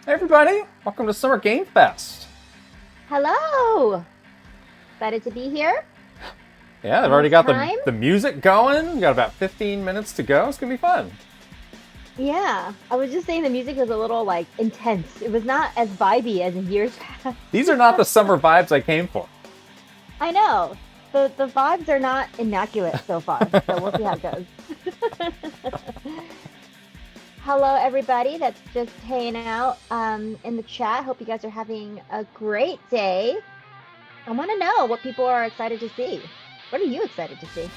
Hey everybody, welcome to Summer Game Fest. Hello! Excited to be here. Yeah, they've already Almost got the, time. the music going. We got about 15 minutes to go. It's going to be fun. Yeah, I was just saying the music was a little like intense. It was not as vibey as in years past. These are not the summer vibes I came for. I know. The vibes are not immaculate so far, so we'll see how it goes. Hello, everybody that's just hanging out in the chat. Hope you guys are having a great day. I want to know what people are excited to see. What are you excited to see?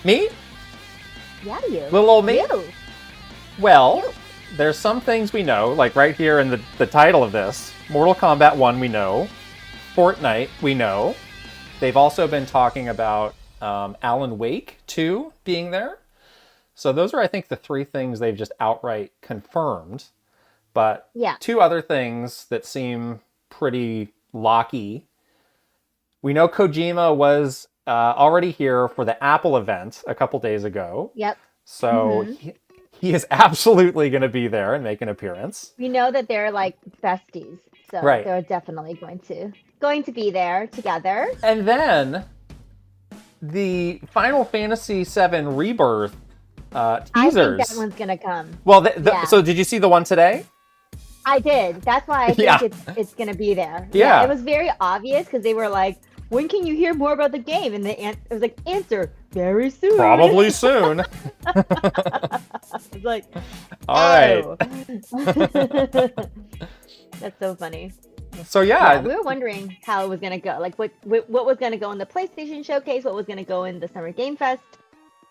Me? Yeah, you. Little old me? You. Well, You. there's some things we know, like right here in the title of this. Mortal Kombat 1 we know. Fortnite we know. They've also been talking about Alan Wake 2 being there. So those are, I think, the three things they've just outright confirmed. But Yeah. two other things that seem pretty locky. We know Kojima was already here for the Apple event a couple days ago. Yep. So he is absolutely going to be there and make an appearance. We know that they're like besties, so Right. they're definitely going to be there together. And then the Final Fantasy VII Rebirth I teasers. think that one's gonna come. Well, Yeah. so did you see the one today? I did. That's why I think Yeah. it's gonna be there. Yeah. It was very obvious because they were like, "When can you hear more about the game?" And it was like, "Answer very soon." Probably soon. It's like, All right. oh. That's so funny. So Yeah, we were wondering how it was gonna go. Like, what was gonna go in the PlayStation showcase? What was gonna go in the Summer Game Fest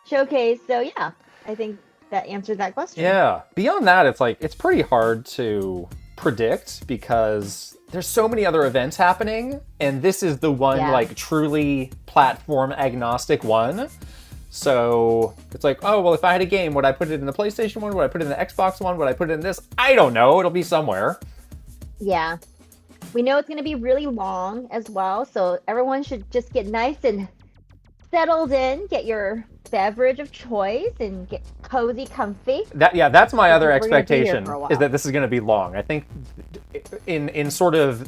showcase? So yeah, I think that answers that question. Yeah. Beyond that, it's pretty hard to predict because there's so many other events happening, and this is the one Yeah. like truly platform agnostic one. So it's like, oh well, if I had a game, would I put it in the PlayStation one? Would I put it in the Xbox one? Would I put it in this? I don't know. It'll be somewhere. Yeah. We know it's going to be really long as well, so everyone should just get nice and settled in, get your beverage of choice, and get cozy, comfy. That's my other We're gonna be here expectation for a while. is that this is going to be long. I think in sort of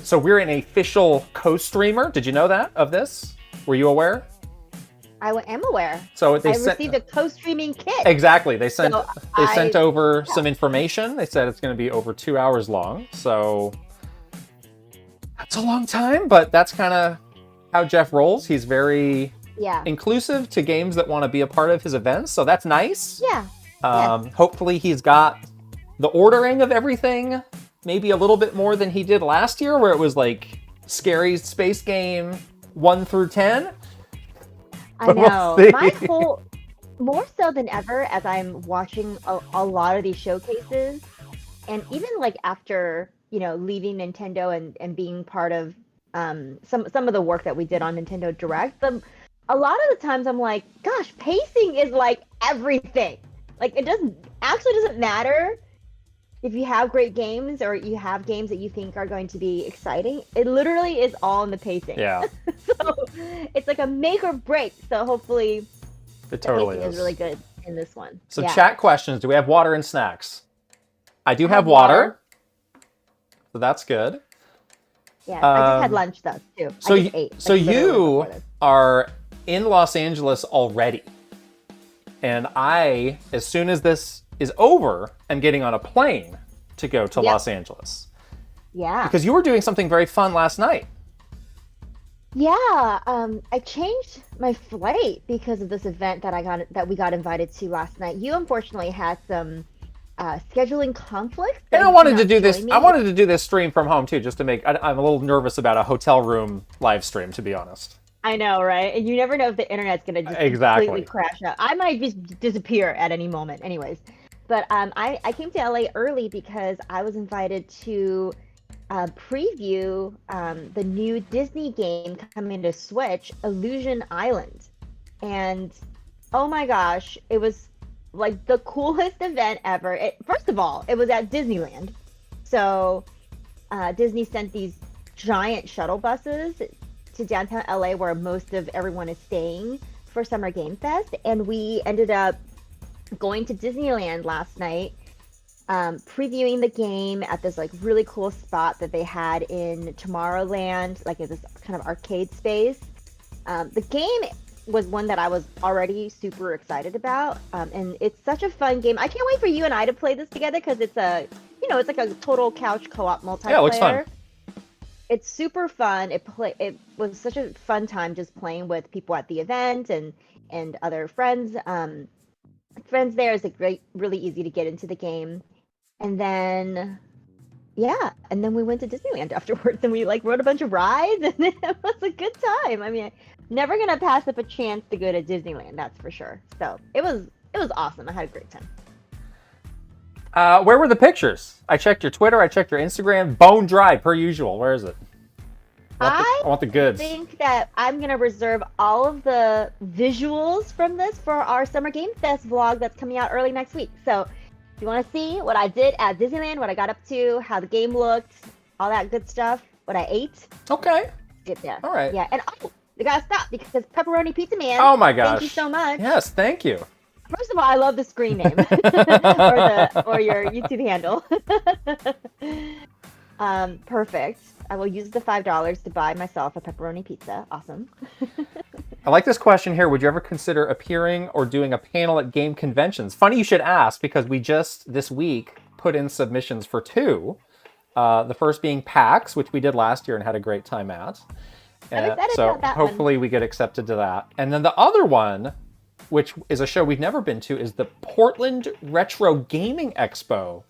so we're an official co-streamer. Did you know that of this? Were you aware? I am aware. So they I sent received a co-streaming kit. exactly. They sent So they sent I- over some information. They said it's going to be over 2 hours long. So that's a long time, but that's kind of how Geoff rolls. He's very Yeah. inclusive to games that want to be a part of his events. So that's nice. Yeah. Hopefully he's got the ordering of everything maybe a little bit more than he did last year, where it was like scary space game 1 through 10. I We'll know. see. My whole, more so than ever, as I'm watching a lot of these showcases, and even like after, leaving Nintendo and being part of some of the work that we did on Nintendo Direct, a lot of the times I'm like, gosh, pacing is like everything. Like it doesn't matter if you have great games or you have games that you think are going to be exciting. It literally is all in the pacing. Yeah, So it's like a make or break. So hopefully it the totally pacing is. is really good in this one. So Yeah. chat questions. Do we have water and snacks? I do I have have water. water. So that's good. Yeah, I just Um, had lunch though too. So I just ate. so like, literally you before this. are in Los Angeles already. And I, as soon as this is over, am getting on a plane to go to Yep. Los Angeles. Yeah. Because you were doing something very fun last night. Yeah, I changed my flight because of this event that we got invited to last night. You unfortunately had some scheduling conflicts. that And I you wanted could to not do this. join me. I wanted to do this stream from home too, just to make. I'm a little nervous about a hotel room live stream, to be honest. I know, right? And you never know if the internet's gonna just Exactly. completely crash out. I might just disappear at any moment, anyways. But I came to LA early because I was invited to preview the new Disney game coming to Switch, Illusion Island. And oh my gosh, it was like the coolest event ever. First of all, it was at Disneyland. So Disney sent these giant shuttle buses to downtown LA where most of everyone is staying for Summer Game Fest. And we ended up going to Disneyland last night previewing the game at this like really cool spot that they had in Tomorrowland, like in this kind of arcade space. The game was one that I was already super excited about, and it's such a fun game. I can't wait for you and I to play this together because it's it's like a total couch co-op multiplayer. Yeah, it looks fun. It's super fun. It was such a fun time just playing with people at the event and other friends. Friends there is really easy to get into the game. And then we went to Disneyland afterwards, and we like rode a bunch of rides, and it was a good time. I mean, never gonna pass up a chance to go to Disneyland, that's for sure. So it was awesome. I had a great time. Where were the pictures? I checked your Twitter, I checked your Instagram. Bone dry, per usual. Where is it? I want the goods. I think that I'm going to reserve all of the visuals from this for our Summer Game Fest vlog that's coming out early next week. So if you want to see what I did at Disneyland, what I got up to, how the game looked, all that good stuff, what I ate. Okay. Get there. All right. Yeah, and you got to stop because Pepperoni Pizza Man. Oh my gosh. Thank you so much. Yes, thank you. First of all, I love the screen name or your YouTube handle. Perfect. I will use the $5 to buy myself a pepperoni pizza. Awesome. I like this question here. Would you ever consider appearing or doing a panel at game conventions? Funny you should ask, because we just this week put in submissions for 2. The first being PAX, which we did last year and had a great time at. I'm excited so about that hopefully we get accepted to that. And then the other one, which is a show we've never been to, is the Portland Retro Gaming Expo,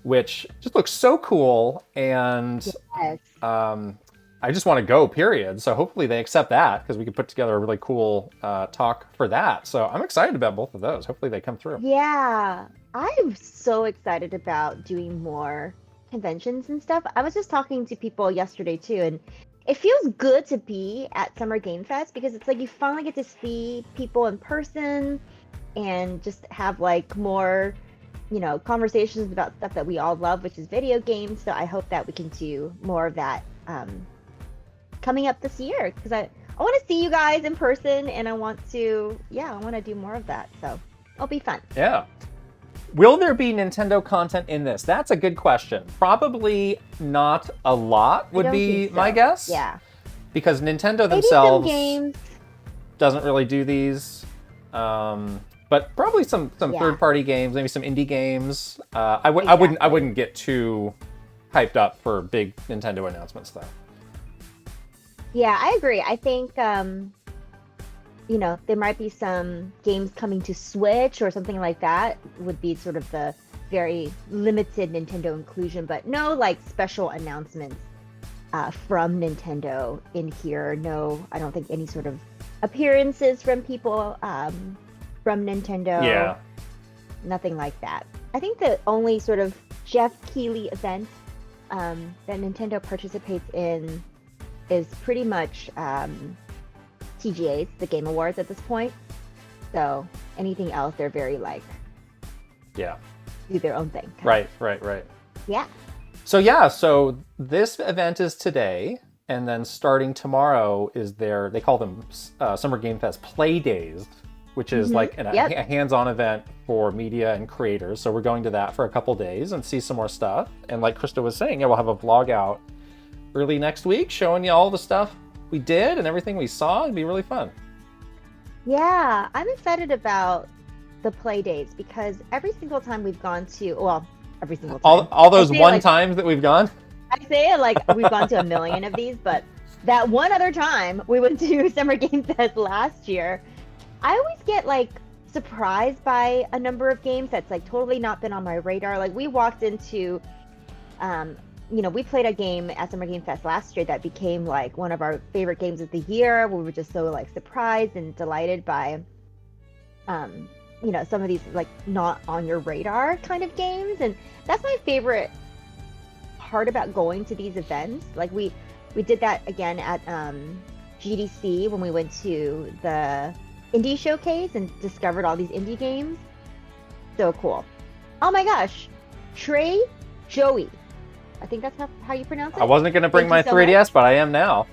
which just looks so cool. And yes. I just want to go, period. So hopefully they accept that, because we could put together a really cool talk for that. So I'm excited about both of those. Hopefully they come through. Yeah, I'm so excited about doing more conventions and stuff. I was just talking to people yesterday too, and it feels good to be at Summer Game Fest because it's like you finally get to see people in person and just have like more, conversations about stuff that we all love, which is video games. So I hope that we can do more of that coming up this year, because I want to see you guys in person, and I want to do more of that. So it'll be fun. Yeah. Will there be Nintendo content in this? That's a good question. Probably not a lot would be my guess. Yeah. Because Nintendo Maybe themselves some games. doesn't really do these. But probably some third-party games, maybe some indie games. I wouldn't get too hyped up for big Nintendo announcements though. Yeah, I agree. I think there might be some games coming to Switch or something like that would be sort of the very limited Nintendo inclusion, but no like special announcements from Nintendo in here. No, I don't think any sort of appearances from people from Nintendo. Yeah. Nothing like that. I think the only sort of Geoff Keighley event that Nintendo participates in is pretty much TGA's, the Game Awards at this point. So anything else, they're very do their own thing. Right. Yeah. So this event is today, and then starting tomorrow is they call them Summer Game Fest Play Days, which is like a hands-on event for media and creators. So we're going to that for a couple days and see some more stuff. And like Krysta was saying, we'll have a vlog out early next week showing you all the stuff we did and everything we saw. It'd be really fun. Yeah, I'm excited about the play days because every single time we've gone to, every single time. All those times that we've gone? I say it we've gone to a million of these, but that one other time we went to Summer Game Fest last year, I always get surprised by a number of games that's totally not been on my radar. We walked into, we played a game at Summer Game Fest last year that became one of our favorite games of the year. We were just so surprised and delighted by, some of these not on your radar kind of games. And that's my favorite part about going to these events. We did that again at GDC when we went to the indie showcase and discovered all these indie games. So cool. Oh my gosh. Trey Joey. I think that's how you pronounce it. I wasn't going to bring my 3DS, but I am now.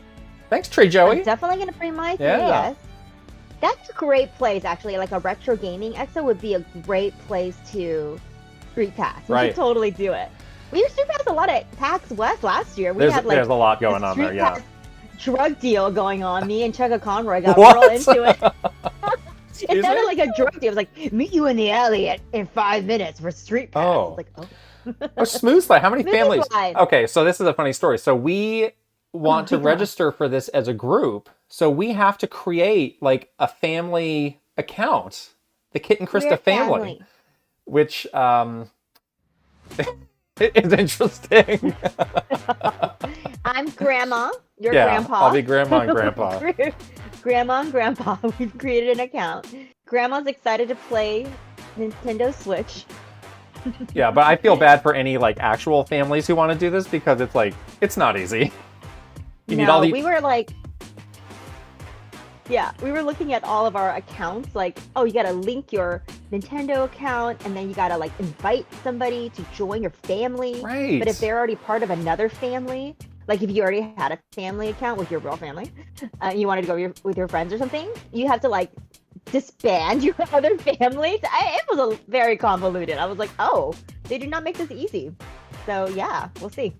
Thanks, Trey Joey. I'm definitely going to bring my 3DS. Yeah. That's a great place, actually. A retro gaming expo would be a great place to Street Pass. We Right. should totally do it. We Street Pass a lot at PAX West last year. We had like There's a lot going on there, Street yeah. Pass drug deal going on. Me and Chugga Conroy got What? real into it. Excuse It sounded me? like a drug deal. It was like, meet you in the alley in 5 minutes for Street Pass. Oh. I was like, oh. Oh, Smooth Slide. How many Smooth families? Slide. Okay, so this is a funny story. So we want to yeah. register for this as a group. So we have to create like a family account, the Kit and Krysta We're family, which is interesting. I'm Grandma. You're Yeah, Grandpa. I'll be Grandma and Grandpa. Grandma and Grandpa. We've created an account. Grandma's excited to play Nintendo Switch. Yeah, but I feel bad for any like actual families who want to do this because it's like it's not easy. You need all the we were like, yeah, we were looking at all of our accounts. Like, oh, you gotta link your Nintendo account, and then you gotta like invite somebody to join your family. Right. But if they're already part of another family, like if you already had a family account with your real family, you wanted to go with your friends or something, you have to like disband your other families. It was very convoluted. I was like, oh, they did not make this easy. So yeah, we'll see.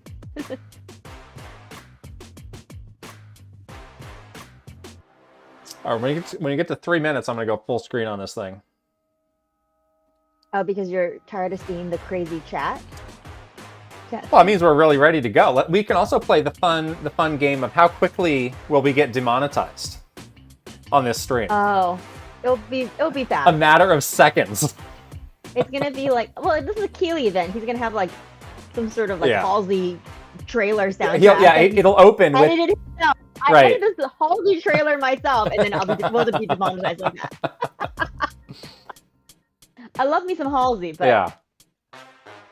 All right, when you get to 3 minutes, I'm gonna go full screen on this thing. Oh, because you're tired of seeing the crazy chat? Well, it means we're really ready to go. We can also play the fun game of how quickly will we get demonetized on this stream. Oh, it'll be A fast. matter of seconds. It's gonna be like, well, this is a Keighley event. He's gonna have like some sort of like Yeah. Halsey trailer soundtrack. Yeah, it'll open with edited it himself. I Right. edited this Halsey trailer myself, and then we'll be demonetized like that. I love me some Halsey, but yeah.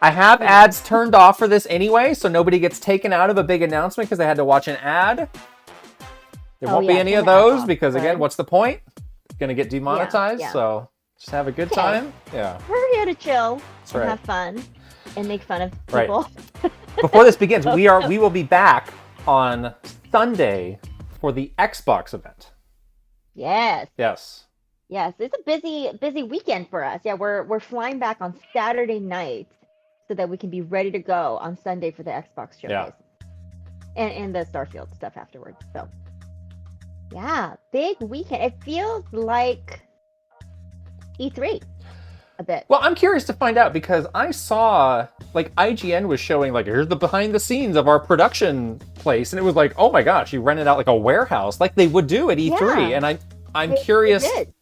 I have ads turned off for this anyway, so nobody gets taken out of a big announcement because they had to watch an ad. There won't be any turn of the ads those off, because, again, right? what's the point? It's going to get demonetized, yeah. so just have a good Okay. time. Yeah. We're here to chill and right. have fun and make fun of Right. people. Before this begins, we will be back on Sunday for the Xbox event. Yes. Yes. Yes, it's a busy weekend for us. Yeah, we're flying back on Saturday night so that we can be ready to go on Sunday for the Xbox showcase. Yeah. And the Starfield stuff afterwards. So yeah, big weekend. It feels like E3 a bit. Well, I'm curious to find out because I saw like IGN was showing like here's the behind the scenes of our production place, and it was like, oh my gosh, you rented out like a warehouse like they would do at E3, Yeah. and I'm curious. It did.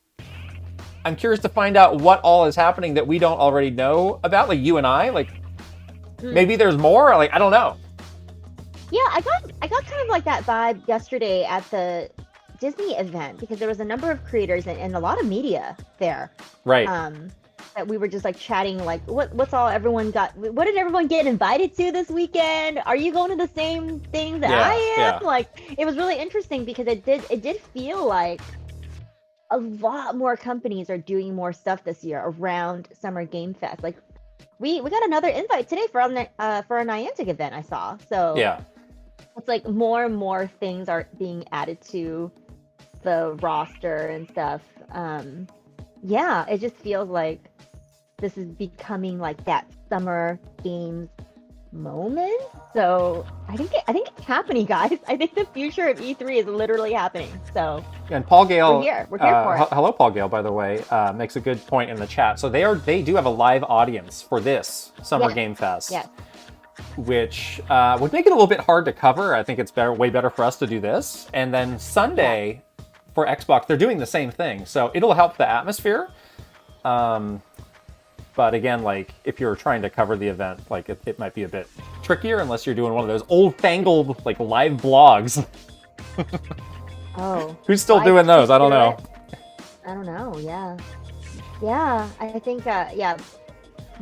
I'm curious to find out what all is happening that we don't already know about, like you and I. Like maybe there's more. Like I don't know. Yeah, I got kind of like that vibe yesterday at the Disney event because there was a number of creators and a lot of media there. Right. That we were just like chatting like what's all everyone got, what did everyone get invited to this weekend? Are you going to the same thing that I am? Yeah. Like it was really interesting because it did feel like a lot more companies are doing more stuff this year around Summer Game Fest. Like we got another invite today for our Niantic event I saw. So Yeah. it's like more and more things are being added to the roster and stuff. Yeah, it just feels like this is becoming like that Summer Games moment. So I think it's happening, guys. I think the future of E3 is literally happening. So And Paul Gale, We're here for it. Hello, Paul Gale, by the way, makes a good point in the chat. So they do have a live audience for this Summer Yes. Game Fest, Yes. which would make it a little bit hard to cover. I think it's way better for us to do this. And then Sunday for Xbox, they're doing the same thing, so it'll help the atmosphere. But again, like if you're trying to cover the event, like it might be a bit trickier unless you're doing one of those old-fangled like live blogs. Oh. Who's still I doing those? I don't do know. it. I don't know. Yeah. Yeah. I think. Yeah.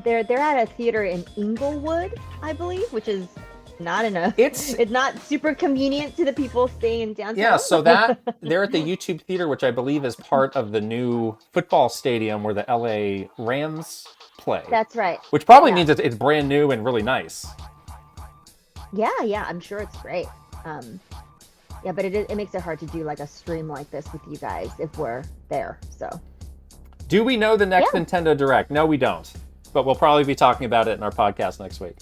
They're at a theater in Inglewood, I believe, which is not it's not super convenient to the people staying in downtown. Yeah, so they're at the YouTube Theater, which I believe is part of the new football stadium where the LA Rams play. That's right. Which probably means it's brand new and really nice. Yeah, I'm sure it's great. Yeah, but it makes it hard to do like a stream like this with you guys if we're there. So Do we know the next Nintendo Direct? No, we don't. but we'll probably be talking about it in our podcast next week.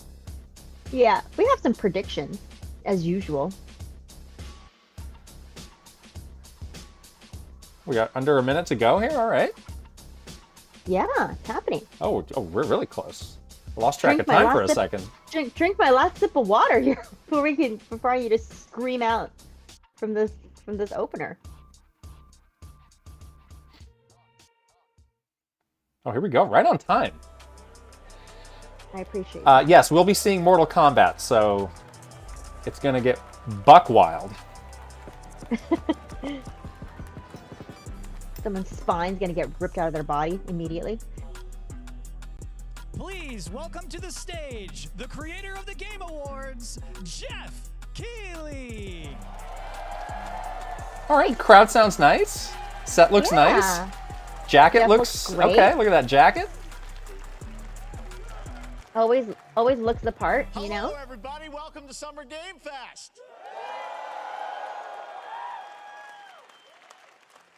Yeah, we have some predictions, as usual. We got under a minute to go here. All right. Yeah, it's happening. Oh, we're really close. I lost track of time for a second. Drink my last sip of water here before I just scream out from this opener. Oh, here we go. Right on time. I appreciate it. Yes, we'll be seeing Mortal Kombat, so it's going to get buck wild. Someone's spine's gonna get ripped out of their body immediately. Please welcome to the stage the creator of the Game Awards, Geoff Keighley. All right, crowd sounds nice. Set looks nice. Jacket Geoff looks great. okay. Look at that jacket. Always looks the part, you know? Hello, everybody. Welcome to Summer Game Fest.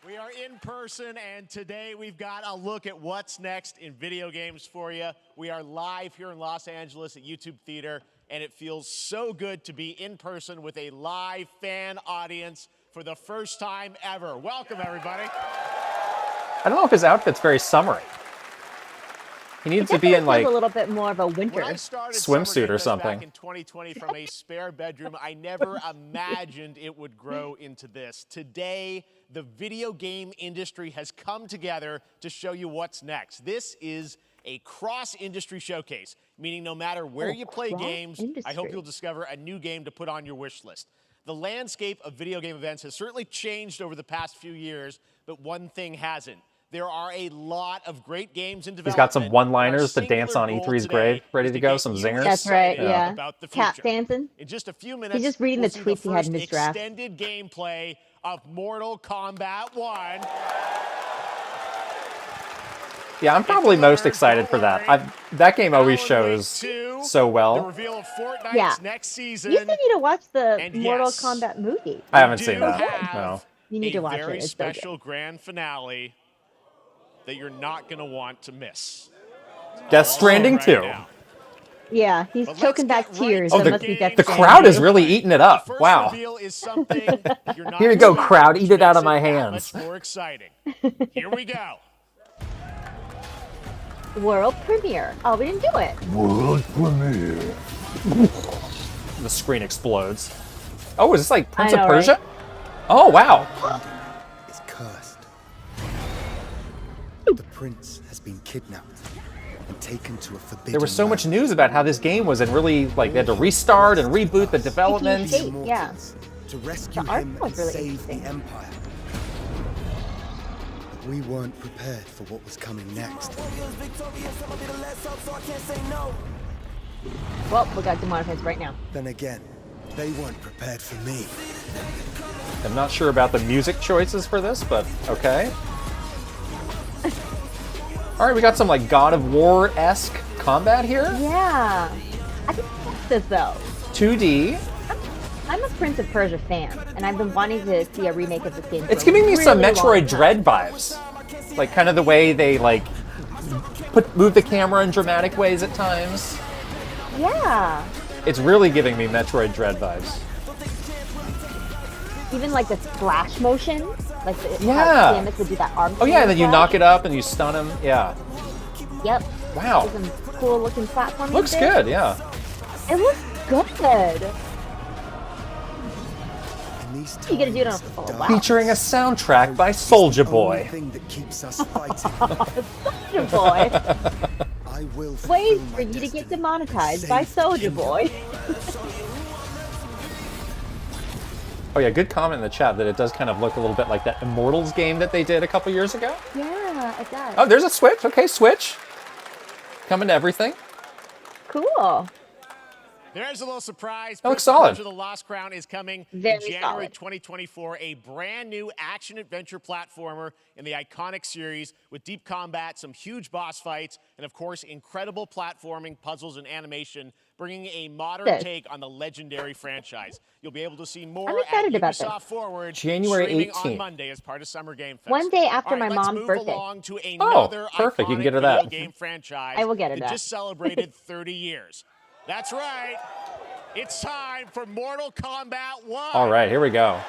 We are in person, and today we've got a look at what's next in video games for you. We are live here in Los Angeles at YouTube Theater, and it feels so good to be in person with a live fan audience for the first time ever. Welcome, everybody. I don't know if his outfit's very summery. He needs to be in like a little bit more of a winter When I started swimsuit Summer Game or Fest something. back in 2020 from a spare bedroom, I never imagined it would grow into this. Today, the video game industry has come together to show you what's next. This is a cross-industry showcase, meaning no matter where you play games, I hope you'll discover a new game to put on your wish list. The landscape of video game events has certainly changed over the past few years, but one thing hasn't. There are a lot of great games in development. He's got some one-liners to dance on E3's grave, ready to go, some zingers. That's right, yeah. About the Tap future. dancing. In just a few minutes, He's just reading we'll the see tweets he had in first his draft. extended gameplay of Mortal Kombat 1. Yeah, I'm probably most excited for that. That game always shows so well. The reveal of Fortnite's Yeah. next season. You still need to watch the And Mortal yes, Kombat movie. I haven't do seen that. have No. You need to watch a very it. It's so good. special grand finale that you're not going to want to miss. Death Stranding Right 2. now. Yeah, he's But let's choking back get right tears. to Oh, That must be the Death The Stranding. crowd is really eating it The up. first Wow. reveal is something you're not Here you go, expecting, crowd. which Eat it out makes of my that hands. much more exciting. Here we go. World premiere. Oh, we didn't do it. The screen explodes. Oh, is this like Prince I know, of Persia? right? Oh, wow. Is cursed. The prince has been kidnapped and taken to a forbidden There was so much land. news about how this game was, and really, like, they had to restart and reboot the development. Shape, yeah. To rescue The art him was and really save interesting. the empire. But we weren't prepared for what was coming next. Well, we got demonetized right now. Then again, they weren't prepared for me. I'm not sure about the music choices for this, but okay. All right, we got some like God of War-esque combat here. Yeah. I can watch this though. 2D. I'm a Prince of Persia fan, and I've been wanting to see a remake of this game. It's for a giving me some really long Metroid time. Dread vibes. Like kind of the way they like move the camera in dramatic ways at times. Yeah. It's really giving me Metroid Dread vibes. Even like the splash motion, like the Yeah. how Samus would do that arm. Oh yeah, and then you splash. knock it up and you stun him. Yeah. Yep. Wow. There's some cool looking platforming. Looks bits. good, yeah. It looks good. In these You gotta do it on. times of Oh, dark, wow. Featuring a soundtrack by Soulja the only Boy. thing that keeps us fighting. Soulja Boy. I will Ways fulfill my for you to get destiny demonetized and by save the Soulja kingdom. Boy. Oh yeah, good comment in the chat that it does kind of look a little bit like that Immortals game that they did a couple years ago. Yeah, it does. Oh, there's a Switch. Okay, Switch. Coming to everything. Cool. There's a little surprise. That looks solid. The Lost Crown is coming Very in January solid. 2024. A brand new action-adventure platformer in the iconic series with deep combat, some huge boss fights, and of course, incredible platforming, puzzles, and animation, bringing a modern take on the legendary franchise. You'll be able to see more I'm at excited about this. Ubisoft Forward, January streaming 18th. on Monday as part of Summer Game Fest. One day after All right, my let's mom's move birthday. along to another perfect. You can iconic get her that. video game franchise I will get her that that. just celebrated 30 years. That's right. It's time for Mortal Kombat 1. All right, here we go.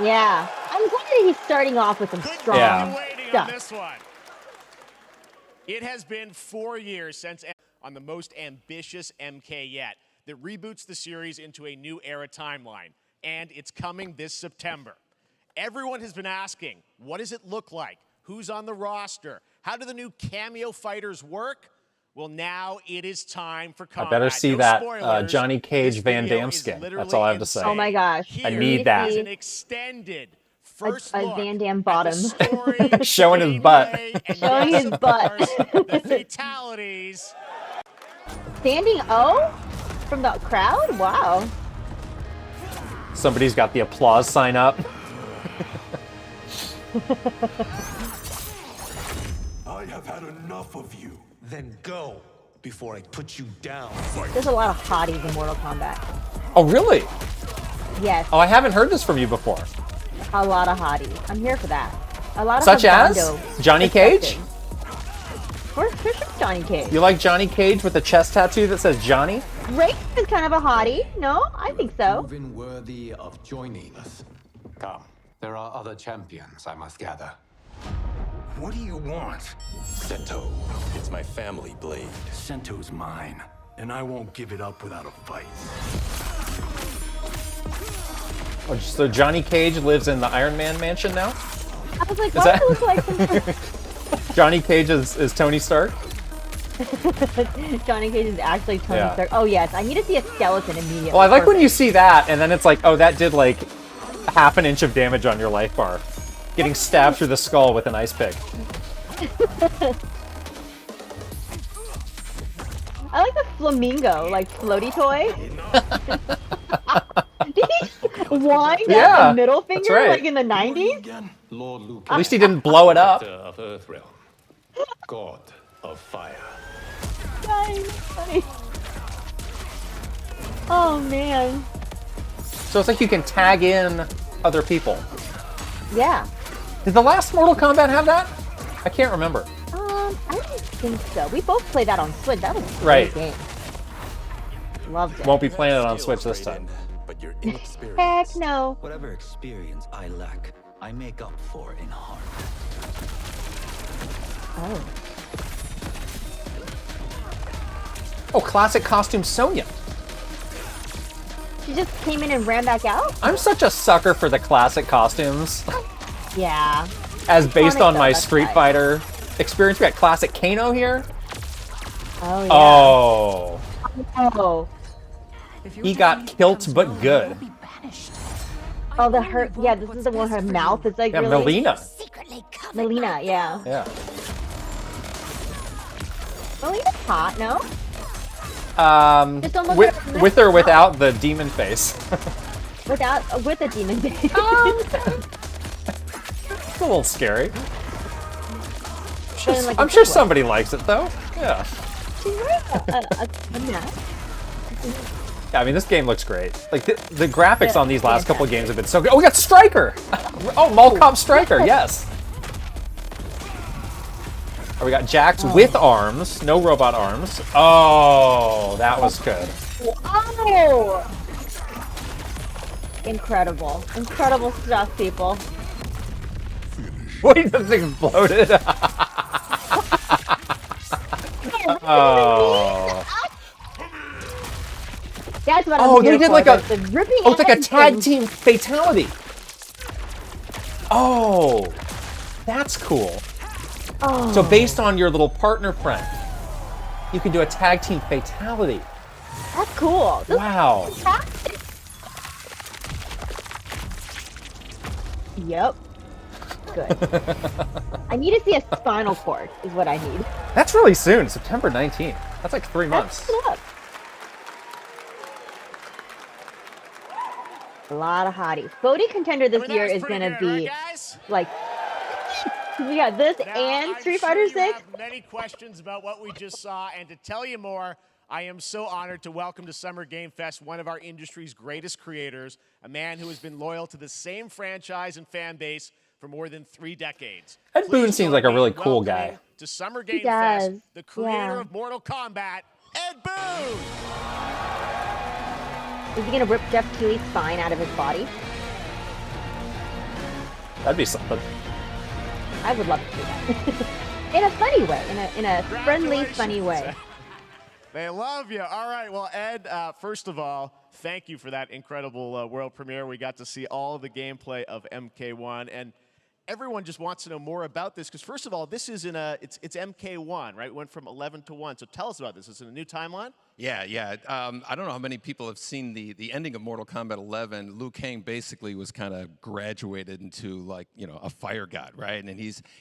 Yeah. I'm glad that he's starting off with some Couldn't strong Yeah. be waiting stuff. on this one. It has been 4 years since on the most ambitious MK yet that reboots the series into a new era timeline, and it's coming this September. Everyone has been asking, what does it look like? Who's on the roster? How do the new cameo fighters work? Well, now it is time for Kombat. I better see No that spoilers. Johnny Cage This Van video Damme is skin. literally That's all I have to say. Oh my gosh. Here I need that. is an extended first a look Van Damme at bottom. the story, Showing his butt. gameplay, and Showing yes, his of butt. course, the fatalities. Standing O from the crowd? Wow. Somebody's got the applause sign up. I have had enough of you. Then go before I put you down. There's a lot of hotties in Mortal Kombat. Oh, really? Yes, Oh, I haven't heard this from you before. a lot of hotties. I'm here for that. A lot of Such as husbando Johnny Cage? For sure, Johnny Cage. You like Johnny Cage with the chest tattoo that says Johnny? Rafe is kind of a hottie. No, I think so. Proven worthy of joining us. Come, there are other champions I must gather. What do you want? Sento, it's my family blade. Sento's mine, and I won't give it up without a fight. Oh, so Johnny Cage lives in the Iron Man mansion now? I was like, Is why that- does it look like some Johnny Cage is Tony Stark? Johnny Cage is actually Tony Yeah. Stark? Oh yes, I need to see a skeleton immediately. Well, I like when Perfect. you see that, and then it's like, oh, that did like half an inch of damage on your life bar. Getting stabbed through the skull with an ice pick. I like the flamingo, like floaty toy. Did he wind Yeah, up the middle that's finger right. like in the 90s? Again? Lord Luke, At least he didn't blow it up. of Earthrealm, God of Fire. Nice, funny. Oh man. So it's like you can tag in other people. Yeah. Did the last Mortal Kombat have that? I can't remember. I don't think so. We both played that on Switch. That was a Right. great game. Loved it. Won't be playing it on Switch this time. But you're inexperienced. Heck no. Whatever experience I lack, I make up for in heart. Oh. Oh, classic costume Sonya. She just came in and ran back out? I'm such a sucker for the classic costumes. Yeah. As based Iconic on though, my that's Street right. Fighter experience, we got classic Kano here. Oh yeah. Oh, Oh. he got kilt but good. Oh, the her. Yeah, this is the one. Her mouth is like Yeah, really. Melina. Melina, yeah. Yeah. Melina's hot, no? Just don't look With, at her with or without the demon face. With a demon face. It's a little scary. But in, like, a I'm sure good way. somebody likes it though. Yeah. She's wearing a mask. Yeah, I mean, this game looks great. Like, the graphics Yeah, on these last couple fantastic. games have been so good. Oh, we got Striker! Oh, Mall Cop Striker, yes! Oh, we got Jax with arms, no robot arms. Oh, that was good. Oh! Incredible. Incredible stuff, people. Wait, this exploded. Oh. That's what Oh, I'm they here did for, like a. the ripping Oh, it's like a ends tag and- team fatality. Oh, that's cool. Oh. So based on your little partner friend, you can do a tag team fatality. That's cool. This Wow. is fantastic. Yep. Good. I need to see a spinal cord, is what I need. That's really soon, September 19th. That's like 3 months. That's up. A lot of hotties. Voting contender this I mean, that year was is pretty gonna good, right, be guys? like we got this Now, and I'm Street sure Fighter you 6. have many questions about what we just saw, and to tell you more, I am so honored to welcome to Summer Game Fest one of our industry's greatest creators, a man who has been loyal to the same franchise and fan base for more than 3 decades. Ed Boon Please seems join like a me really in cool welcoming guy. to Summer Game does, Fest, the creator yeah. of Mortal Kombat, Ed Boon. Is he gonna rip Geoff Keighley's spine out of his body? That'd be something. I would love to see that. In a funny way, in a friendly, funny way. They love you. All right. Well, Ed, first of all, thank you for that incredible world premiere. We got to see all of the gameplay of MK1, and everyone just wants to know more about this because, first of all, this is it's MK1, right? It went from 11 to 1. So tell us about this. Is it a new timeline? Yeah. I don't know how many people have seen the ending of Mortal Kombat 11. Liu Kang basically was kind of graduated into a fire god, right? And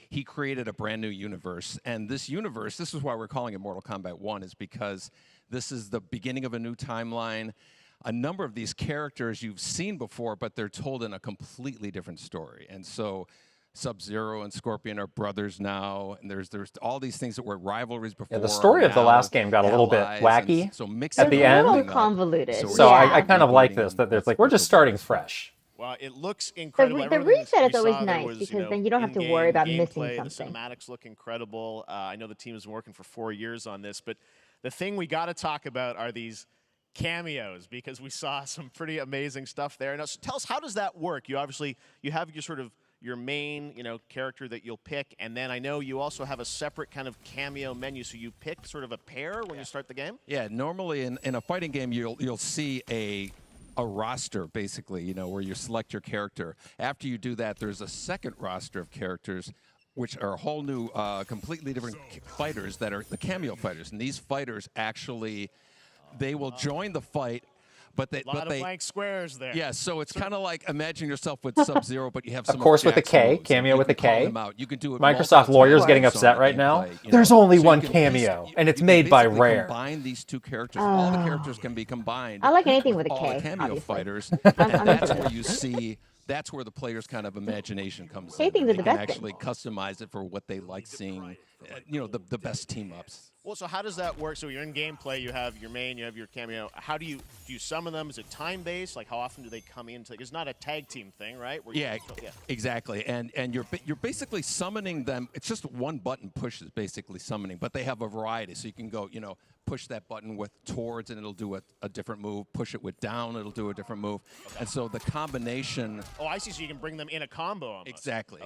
he created a brand new universe. And this universe, this is why we're calling it Mortal Kombat 1, is because this is the beginning of a new timeline. A number of these characters you've seen before, but they're told in a completely different story. And so Sub-Zero and Scorpion are brothers now, and there's all these things that were rivalries before. Yeah, the story of the last game got a little bit wacky at the end. A little convoluted. So yeah. I kind of like this, that there's we're just starting fresh. Well, it looks incredible. The reset is always nice because then you don't have to worry about missing something. The cinematics look incredible. I know the team has been working for 4 years on this, but the thing we got to talk about are these cameos because we saw some pretty amazing stuff there. Now, so tell us, how does that work? You have your main, character that you'll pick, and then I know you also have a separate kind of cameo menu, so you pick sort of a pair when you start the game? Yeah, normally in a fighting game, you'll see a roster, basically, where you select your character. After you do that, there's a second roster of characters, which are a whole new, completely different fighters that are the cameo fighters. And these fighters actually, they will join the fight. But they, a lot of blank squares there. Yeah, so it's kind of like imagine yourself with Sub-Zero, but you have some of course with the K, moves, cameo with the K. You can do it Microsoft lawyers getting upset right now. There's only one cameo, and it's made by Rare. Combine these two characters. All the characters can be combined. I like anything with a K. All the cameo obviously. fighters, and that's where you see. That's where the player's kind of imagination comes in. Things are They the can best actually customize it for what they like seeing. The best team ups. Well, so how does that work? So you're in gameplay, you have your main, you have your cameo. How do you summon them? Is it time-based? Like, how often do they come in? It's not a tag team thing, right? Yeah, exactly. And you're basically summoning them. It's just one button push is basically summoning, but they have a variety. So you can go, push that button with towards, and it'll do a different move. Push it with down, it'll do a different move. Okay. And so the combination. Oh, I see. So you can bring them in a combo almost. Exactly.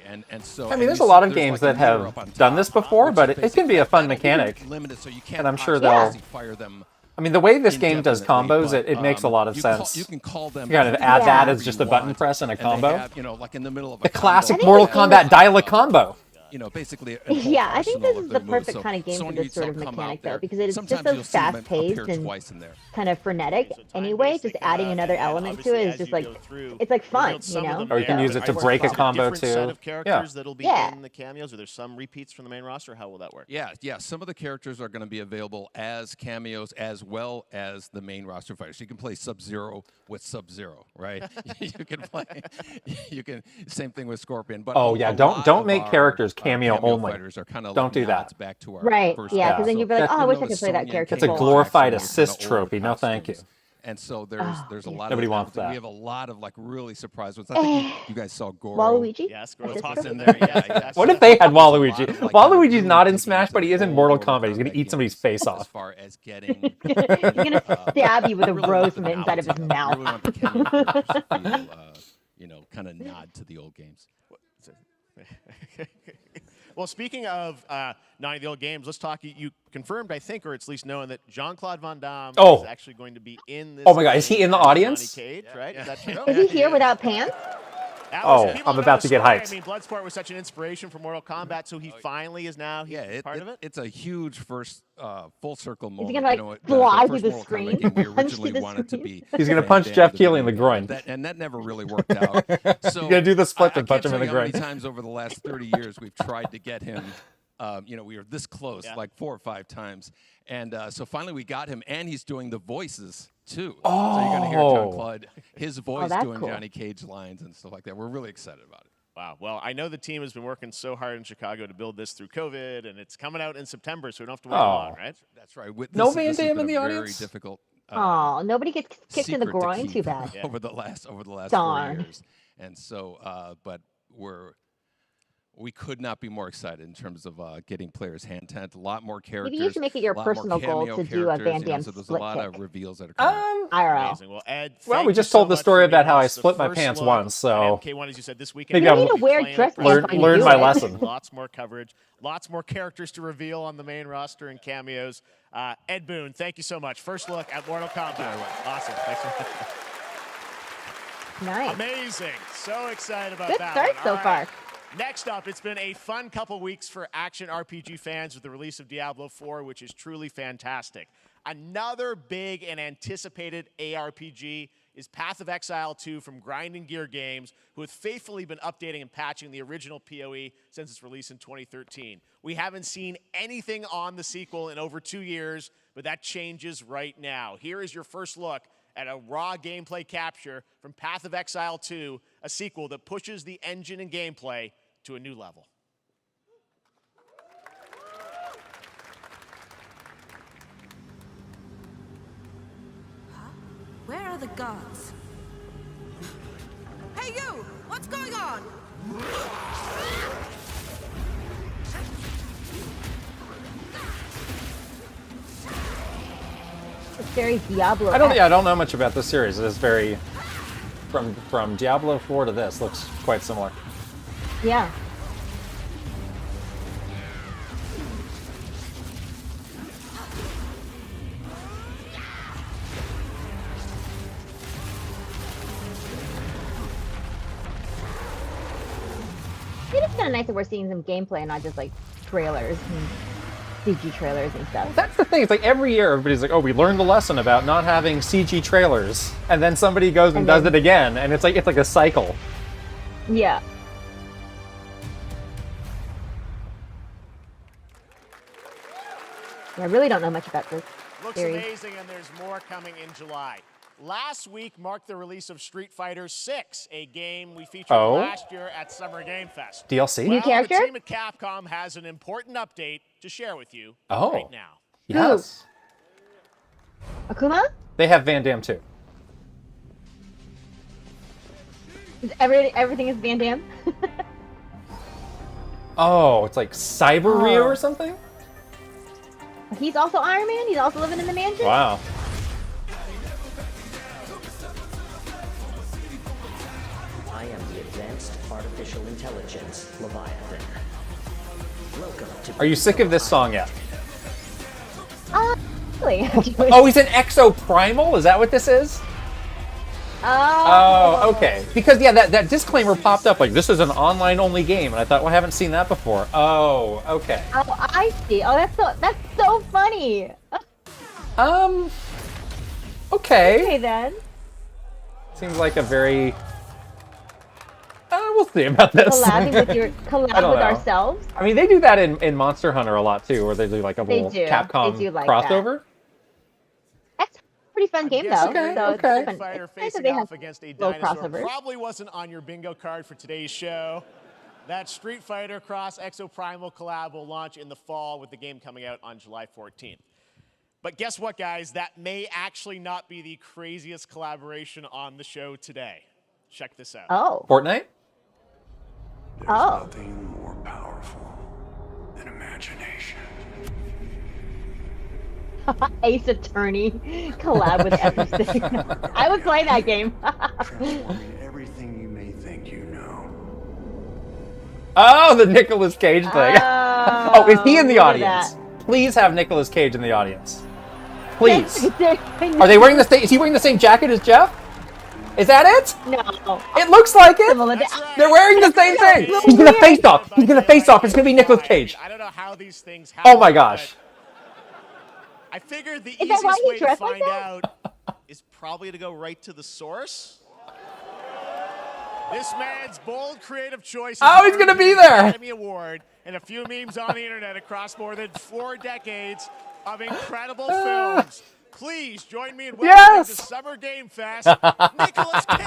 And so. I mean, there's a lot of games that have done this before, but it can be a fun mechanic. Limited, so you can't and I'm sure they'll fire them. I mean, the way this game does combos, it makes a lot of sense. You can call them. You kind of add that as just a button press and a combo. Have, like in the middle of the classic Mortal Kombat dial-a combo. Basically. Yeah, I think this is the perfect kind of game for this sort of mechanic, though, because it's just so fast-paced and kind of frenetic. Anyway, just adding another element to it is just like it's like fun, Or you can use it to break a combo too. Set of characters that'll be in the cameos. Are there some repeats from the main roster? How will that work? Yeah. Some of the characters are going to be available as cameos as well as the main roster fighters. So you can play Sub-Zero with Sub-Zero, right? You can play. Same thing with Scorpion. But don't make characters cameo only. Are kind of don't do that. Back to our right. First yeah, because then you'd be like, oh, I wish I could play that character. It's a glorified assist trophy. No, thank you. And so there's a lot. Nobody of wants that. We have a lot of really surprised ones. I think you guys saw Goro. Waluigi. Yes, Goro tossed in there. Yeah, exactly. What if they had Waluigi? Waluigi's not in Smash, but he is in Mortal Kombat. He's gonna eat somebody's face off. As far as getting, he's gonna stab you with a rose from the inside of his mouth. I really want the camera feel, kind of nod to the old games. Well, speaking of nodding the old games, let's talk. You confirmed, I think, or it's at least known that Jean-Claude Van Damme is actually going to be in this. Oh my God, is he in the audience? Cage, right? Is that true? Is he here without pants? I'm about to get hyped. I mean, Bloodsport was such an inspiration for Mortal Kombat, so he finally is now part of it. It's a huge first full circle moment. He's gonna fly through the screen. We originally wanted to be. He's gonna punch Geoff Keighley in the groin. And that never really worked out. So he's gonna do the split and punch him in the groin. How many times over the last 30 years we've tried to get him We were this close like 4 or 5 times. And so finally we got him, and he's doing the voices too. Oh. So you're going to hear John Claude, his voice doing cool. Johnny Cage lines and stuff like that. We're really excited about it. Wow. Well, I know the team has been working so hard in Chicago to build this through COVID, and it's coming out in September, so we don't have to wait long, right? That's right. No This Van has Damme been in the a audience? Very difficult. Oh, nobody gets kicked in the secret to groin. keep Too bad. over the last 4 Darn. years. And so, but we could not be more excited in terms of getting players hand tent. A lot more characters. Maybe you should make it your a lot more personal goal cameo to do a characters, Van Damme so there's a split lot of kick. reveals that are coming. IRL. Amazing. Well, Ed, Well, thank we you just so told the much story for about giving how I us the split my first pants look once, so at MK1, as you said, this weekend. maybe You need to wear dress pants learn when you learn do my it. lesson. Lots more coverage, lots more characters to reveal on the main roster and cameos. Ed Boon, thank you so much. First look at Mortal Kombat. Awesome. Thanks so much. Nice. Amazing. So excited about Good that start one. so All right. far. Next up, it's been a fun couple weeks for action RPG fans with the release of Diablo 4, which is truly fantastic. Another big and anticipated ARPG is Path of Exile 2 from Grinding Gear Games, who have faithfully been updating and patching the original PoE since its release in 2013. We haven't seen anything on the sequel in over 2 years, but that changes right now. Here is your first look at a raw gameplay capture from Path of Exile 2, a sequel that pushes the engine and gameplay to a new level. Where are the guards? Hey you! What's going on? It's very Diablo. I don't know much about this series. It is very from Diablo 4 to this looks quite similar. Yeah. It's kind of nice that we're seeing some gameplay and not just like trailers and CG trailers and stuff. That's the thing. It's like every year everybody's like, "Oh, we learned the lesson about not having CG trailers," and then somebody goes and does it again, and it's like a cycle. Yeah. I really don't know much about this Looks series. amazing, and there's more coming in July. Last week marked the release of Street Fighter 6, a game we featured last year at Summer Game Fest. DLC? New character? The team at Capcom has an important update to share with you right now. Yes. Akuma? They have Van Damme too. Everything is Van Damme? Oh, it's like Cyber Ryu or something? He's also Iron Man? He's also living in the mansion? Wow. I am the Advanced Artificial Intelligence Leviathan. Welcome to... Are you sick of this song yet? Really, actually. Oh, he's an Exo Primal? Is that what this is? Oh, okay. Because that disclaimer popped up like this is an online-only game, and I thought, well, I haven't seen that before. Oh, okay. Oh, I see. Oh, that's so funny. Okay. Okay then. Seems like a very. We'll see about this. Collab with know. ourselves. I mean, they do that in Monster Hunter a lot too, where they do like a little Capcom They do like crossover. That's a pretty fun game though. So Street Fighter it's nice that facing they off have against a little dinosaur crossovers. probably wasn't on your bingo card for today's show. That Street Fighter Cross Exo Primal collab will launch in the fall, with the game coming out on July 14th. But guess what, guys? That may actually not be the craziest collaboration on the show today. Check this out. Oh. Fortnite? There's nothing more powerful than imagination. Ace Attorney collab with everything. I would play that game. Transforming everything you may think you know. Oh, the Nicolas Cage thing. Oh, is he in the look at audience? Please have Nicolas Cage in the audience. Please. Are they wearing the same? Is he wearing the same jacket as Geoff? Is that it? No. It looks like it. Right. They're wearing the same thing. He's gonna face off. He's gonna face off. It's gonna be Nicolas Cage. I don't know how these things happen. Oh my gosh. I figured the Is that why easiest he way to dressed like find that? out is probably to go right to the source. This man's bold creative choice. Oh, he's gonna be there. Academy Award and a few memes on the internet across more than 4 decades of incredible films. Please join me in welcoming to Summer Game Fest, Nicolas Cage.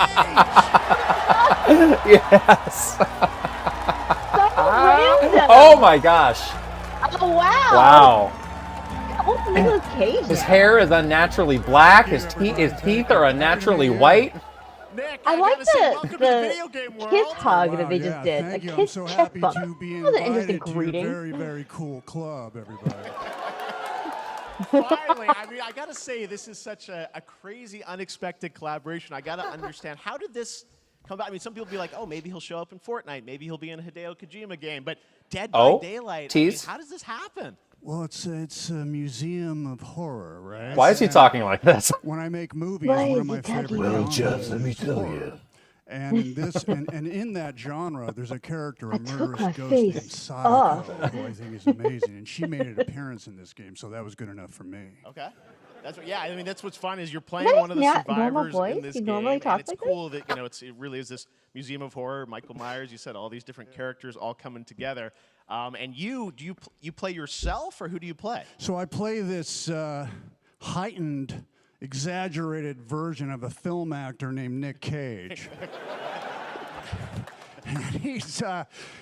Yes. Oh my gosh. Oh wow. Wow. What's Nicolas Cage? His hair is unnaturally black. His teeth are unnaturally white. Nick, I like the the kiss hug that they just did. A kiss chest bump. That was an interesting greeting. Very, very cool club, everybody. Finally, I mean, I gotta say, this is such a crazy, unexpected collaboration. I gotta understand, how did this come about? I mean, some people be like, oh, maybe he'll show up in Fortnite. Maybe he'll be in a Hideo Kojima game. But Dead by Daylight, tease. I mean, how does this happen? Well, it's a museum of horror, right? Why is he talking like this? When I make movies, one of my favorite genres Jeff, let me is tell horror. you. And in this, and in that genre, there's a character, a murderous ghost face named Psycho, who I think is amazing, and she made an appearance in this game, so that was good enough for me. Okay. That's what, yeah, I mean, that's what's fun is you're playing That one of the is not normal survivors voice. in this You game, normally and talk it's like cool that, you know, it really is this museum of horror. Michael Myers, you said, all these different characters all coming together. And you play yourself, or who do you play? So I play this heightened, exaggerated version of a film actor named Nick Cage. And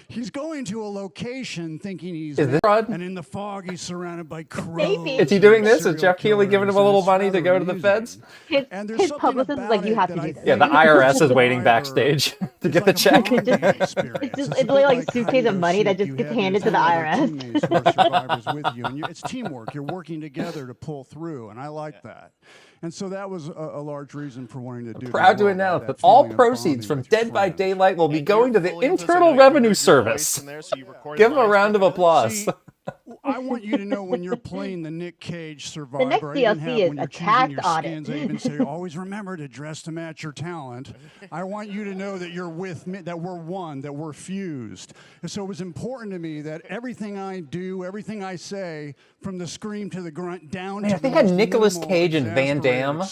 he's going to a location thinking he's and in the fog he's surrounded by crows. Is he doing this? Is Geoff Keighley giving him a little money to go to the feds? His publicist is like, you have to do this. Yeah, the IRS is waiting backstage to get the check. It's like a suitcase of money that just gets handed to the IRS. Who are survivors with you, and it's teamwork. You're working together to pull through, and I like that. And so that was a large reason for wanting to do. Proud to announce that all proceeds from Dead by Daylight will be going to the Internal Revenue Service. Give him a round of applause. See, I want you to know when you're playing the Nick Cage Survivor. The next DLC is a tax audit. I even say, always remember to dress to match your talent. I want you to know that you're with me, that we're one, that we're fused. And so it was important to me that everything I do, everything I say, from the scream to the grunt down to if they had Nicolas Cage and Van Damme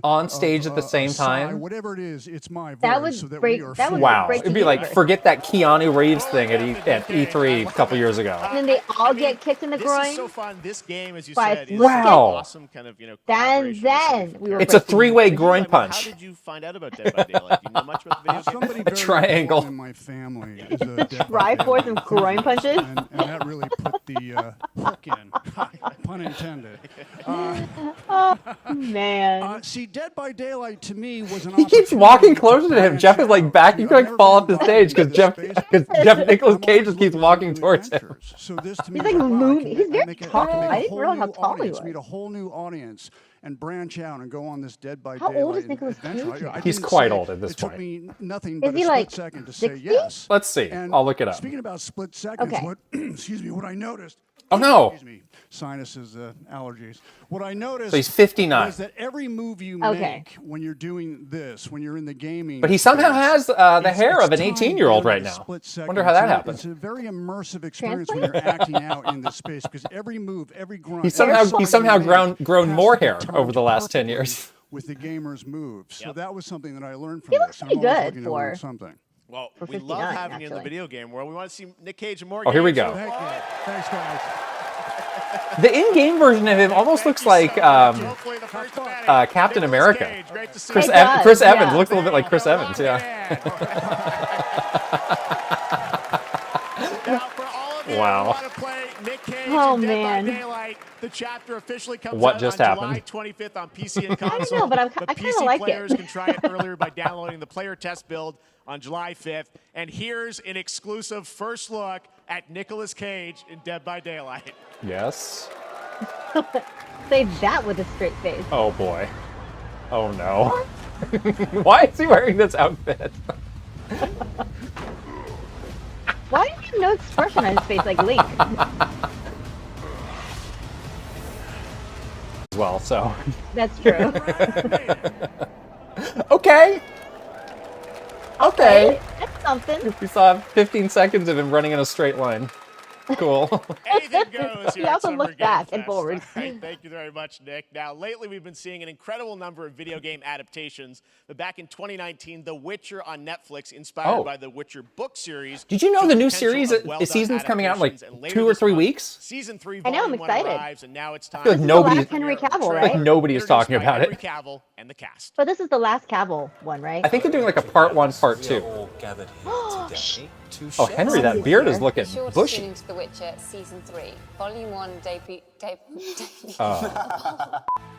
on stage at the same time, whatever it is, it's my voice. That would so that break. we are That would wow, break it'd be like forget that Keanu Reeves thing at E3 a couple years ago. And then they all get kicked in the groin. This is so fun. This game, as you By said, is Wow. an awesome kind of, Then we were. It's a three-way groin punch. How did you find out about Dead by Daylight? Do you know much about the video game? Somebody very triangle. important in my family is a Dead by Try for Daylight some groin punches. and that really put the hook in, pun intended. Oh man. See, Dead by Daylight to me was an. He keeps walking closer to him. Jeff is like backing, like fall off the stage because Jeff Nicolas Cage just keeps walking towards him. So this to me, He's like moving. He's very tall. I I didn't realize how tall he was. Meet a whole new audience and branch out and go on this Dead by How Daylight old is Nicolas adventure. Cage? I He's didn't quite say old at this it took point. me nothing Is but a he split like second to say 60? yes. Let's see. And I'll look it up. Speaking about split seconds, Okay. what excuse me, what I noticed. Oh no! Excuse me, sinuses, allergies. What I noticed. So he's 59. Was that every move you Okay. make when you're doing this, when you're in the gaming. But he somehow has space, the hair it's of an timed 18-year-old down right to now. split second. Wonder how that It's happened. It's a very immersive experience when you're acting out in this space because every move, every grunt. He's every somehow song you make grown has more to be hair timed over the last 10 perfectly years. with the gamer's moves. So that was something that I learned from He this. looks pretty I'm always good looking to learn for- something. Well, For we love 59, having you in the actually. video game world. We want to see Nick Cage and more Oh, here we games. go. Thank you. Thanks, guys. The in-game version of him almost looks like Hopefully the first batting. Captain Nicolas America. Cage, great to see Chris, you. It does, Chris Evans yeah. looks a little bit like Chris Evans. Yeah. Now, for all of you Wow. who want to play Nick Cage Oh, and Dead man. by Daylight, the chapter officially comes What out just on happened? July 25th on PC and console. I don't know, but I But kinda PC like it. players can try it earlier by downloading the player test build on July 5th. And here's an exclusive first look at Nicolas Cage in Dead by Daylight. Yes. Say that with a straight face. Oh boy. Oh no. Why is he wearing this outfit? Why do you have no expression on his face like Link? Well, so. That's true. Okay. Okay. That's something. We saw 15 seconds of him running in a straight line. Cool. Anything goes here He at also Summer looks Game back and Fest. forward. All right, thank you very much, Nick. Now, lately we've been seeing an incredible number of video game adaptations, but back in 2019, The Witcher on Netflix, inspired by the Witcher book series. Did you know showed the new potential series of well-done season's coming out in like adaptations, and later 2 or this 3 month, weeks? Season 3, I know, I'm Volume 1 excited. arrives, and now it's time feel like This is nobody- the last Henry Cavill, Like right? nobody is talking about Henry it. Cavill and the cast. But this is the last Cavill one, right? I think they're doing like a part 1, part 2. Oh, Henry, that beard is looking Be sure to bushy. tune into The Witcher Season 3. Volume 1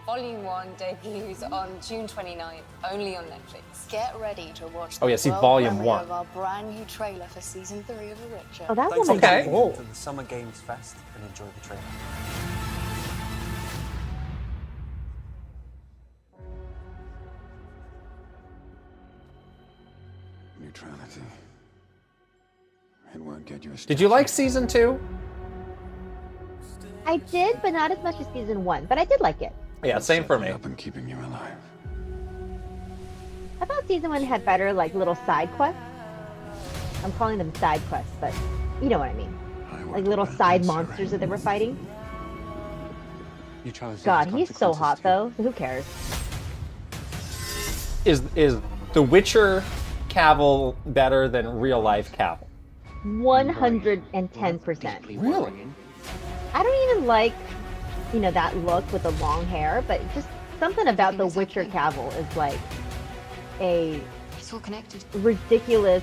Volume 1 debuts on June 29th, only on Netflix. Get ready to watch Oh, yeah, see, Volume 1. of our brand new trailer for Season 3 of The Witcher. Oh, that Thanks one for is tuning cool. in to the Summer Games Fest and enjoy the trailer. Neutrality. It won't get you a Did you like season 2? I did, but not as much as season 1. But I did like it. Yeah, same for me. up and keeping you alive. I thought season 1 had better, like, little side quests. I'm calling them side quests, but you know what I mean. Like little side monsters that they were fighting. God, he's so hot though. So who cares? Is The Witcher Cavill better than real life Cavill? 110%. Really? I don't even like, you know, that look with the long hair, but just something about the Witcher Cavill is like a It's all connected. ridiculous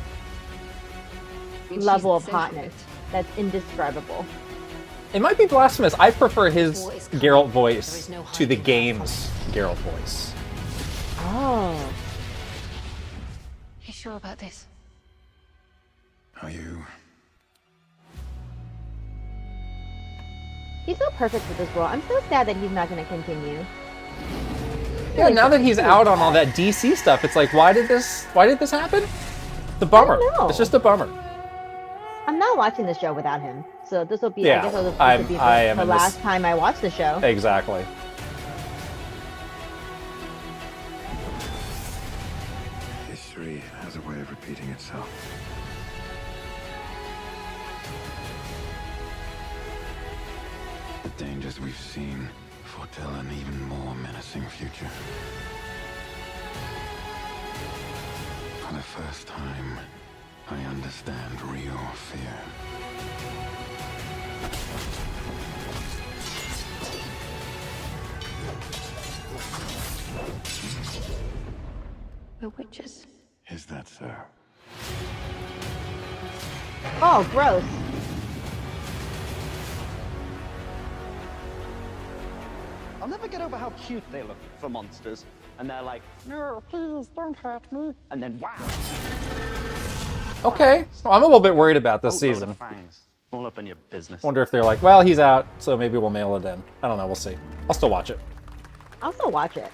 level of hotness that's indescribable. It might be blasphemous. I prefer his Geralt voice to the game's Geralt voice. Oh. You sure about this? Are you? He's so perfect for this role. I'm so sad that he's not going to continue. Yeah, now that he's out on all that DC stuff, it's like, why did this happen? The bummer. I don't know. It's just a bummer. I'm not watching the show without him, so this will be. Yeah, I guess this will be I am the in this- last time I watch the show. Exactly. History has a way of repeating itself. The dangers we've seen foretell an even more menacing future. For the first time, I understand real fear. We're witches. Is that so? Oh, gross. I'll never get over how cute they look for monsters. And they're like, no, please don't hurt me. And then, wow. Okay. Well, I'm a little bit worried about this season. Fangs. All up in your business. Wonder if they're like, well, he's out, so maybe we'll mail it in. I don't know. We'll see. I'll still watch it. I'll still watch it.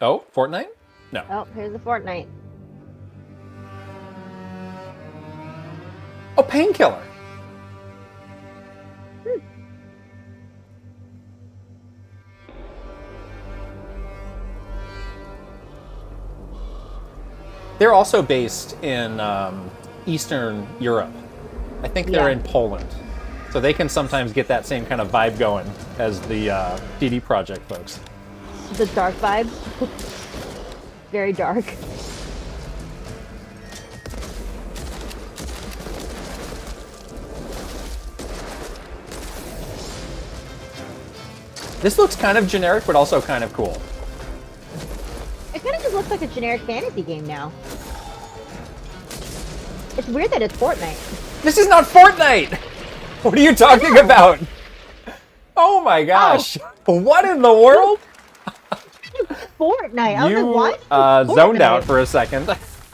Oh, Fortnite? No. Oh, here's the Fortnite. Oh, Painkiller. They're also based in Eastern Europe. I think they're in Poland. So they can sometimes get that same kind of vibe going as the DD Projekt folks. The dark vibe. Very dark. This looks kind of generic, but also kind of cool. It kind of just looks like a generic fantasy game now. It's weird that it's Fortnite. This is not Fortnite! What are you talking about? Oh my gosh. What in the world? Fortnite. I was You like, what? zoned out for a second.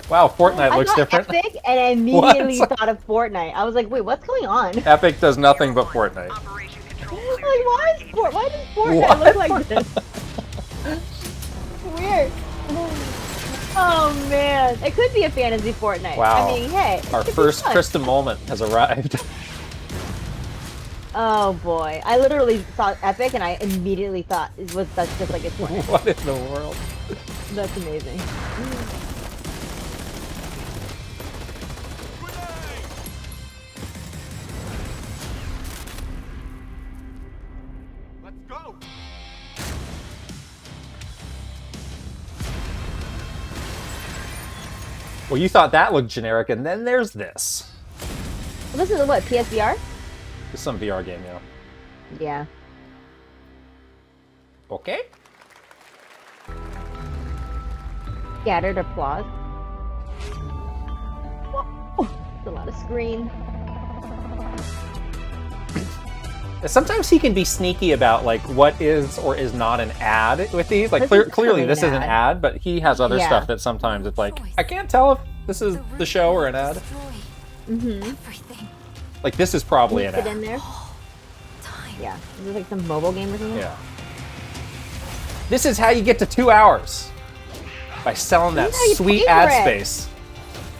Wow, Fortnite I looks thought different. Epic, and I immediately What? thought of Fortnite. I was like, wait, what's going on? Epic does nothing but Fortnite. Why does Fortnite look like this? Weird. Oh man, it could be a fantasy Fortnite. Wow. I mean, hey. it Our could be first fun. Krysta moment has arrived. Oh boy, I literally saw Epic and I immediately thought that's just like a Fortnite. What in the world? That's amazing. Go! Well, you thought that looked generic, and then there's this. Well, this is what, PSVR? It's some VR game, yeah. Yeah. Okay. Scattered applause. It's a lot of screen. Sometimes he can be sneaky about like what is or is not an ad with these. Like clearly this is an ad, but he has other stuff that sometimes it's like I can't tell if this is the show or an ad. Mm-hmm. Like this is probably an Fit ad. in there. Yeah. Is this like some mobile game or something? Yeah. This is how you get to 2 hours. By selling that sweet ad space.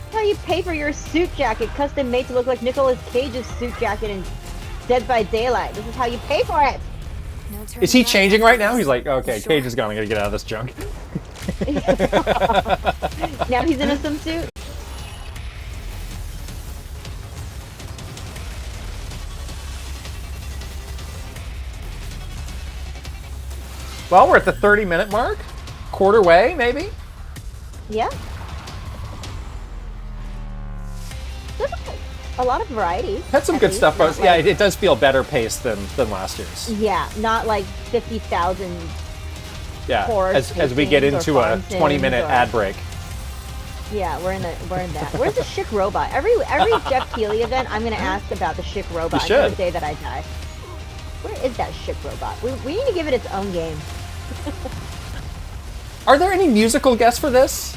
That's how you pay for your suit jacket, custom made to look like Nicolas Cage's suit jacket in Dead by Daylight. This is how you pay for it. Is he changing right now? He's like, okay, Cage is gone. I gotta get out of this junk. Now he's in a swimsuit. Well, we're at the 30-minute mark. Quarter way, maybe? Yeah. There's a lot of variety. Had some good stuff, but yeah, it does feel better paced than last year's. Yeah, not like 50,000. Yeah, as we get into a 20-minute ad break. Yeah, we're in that. Where's the Schick robot? Every Geoff Keighley event, I'm gonna ask about the Schick robot until the day that I die. Where is that Schick robot? We need to give it its own game. Are there any musical guests for this?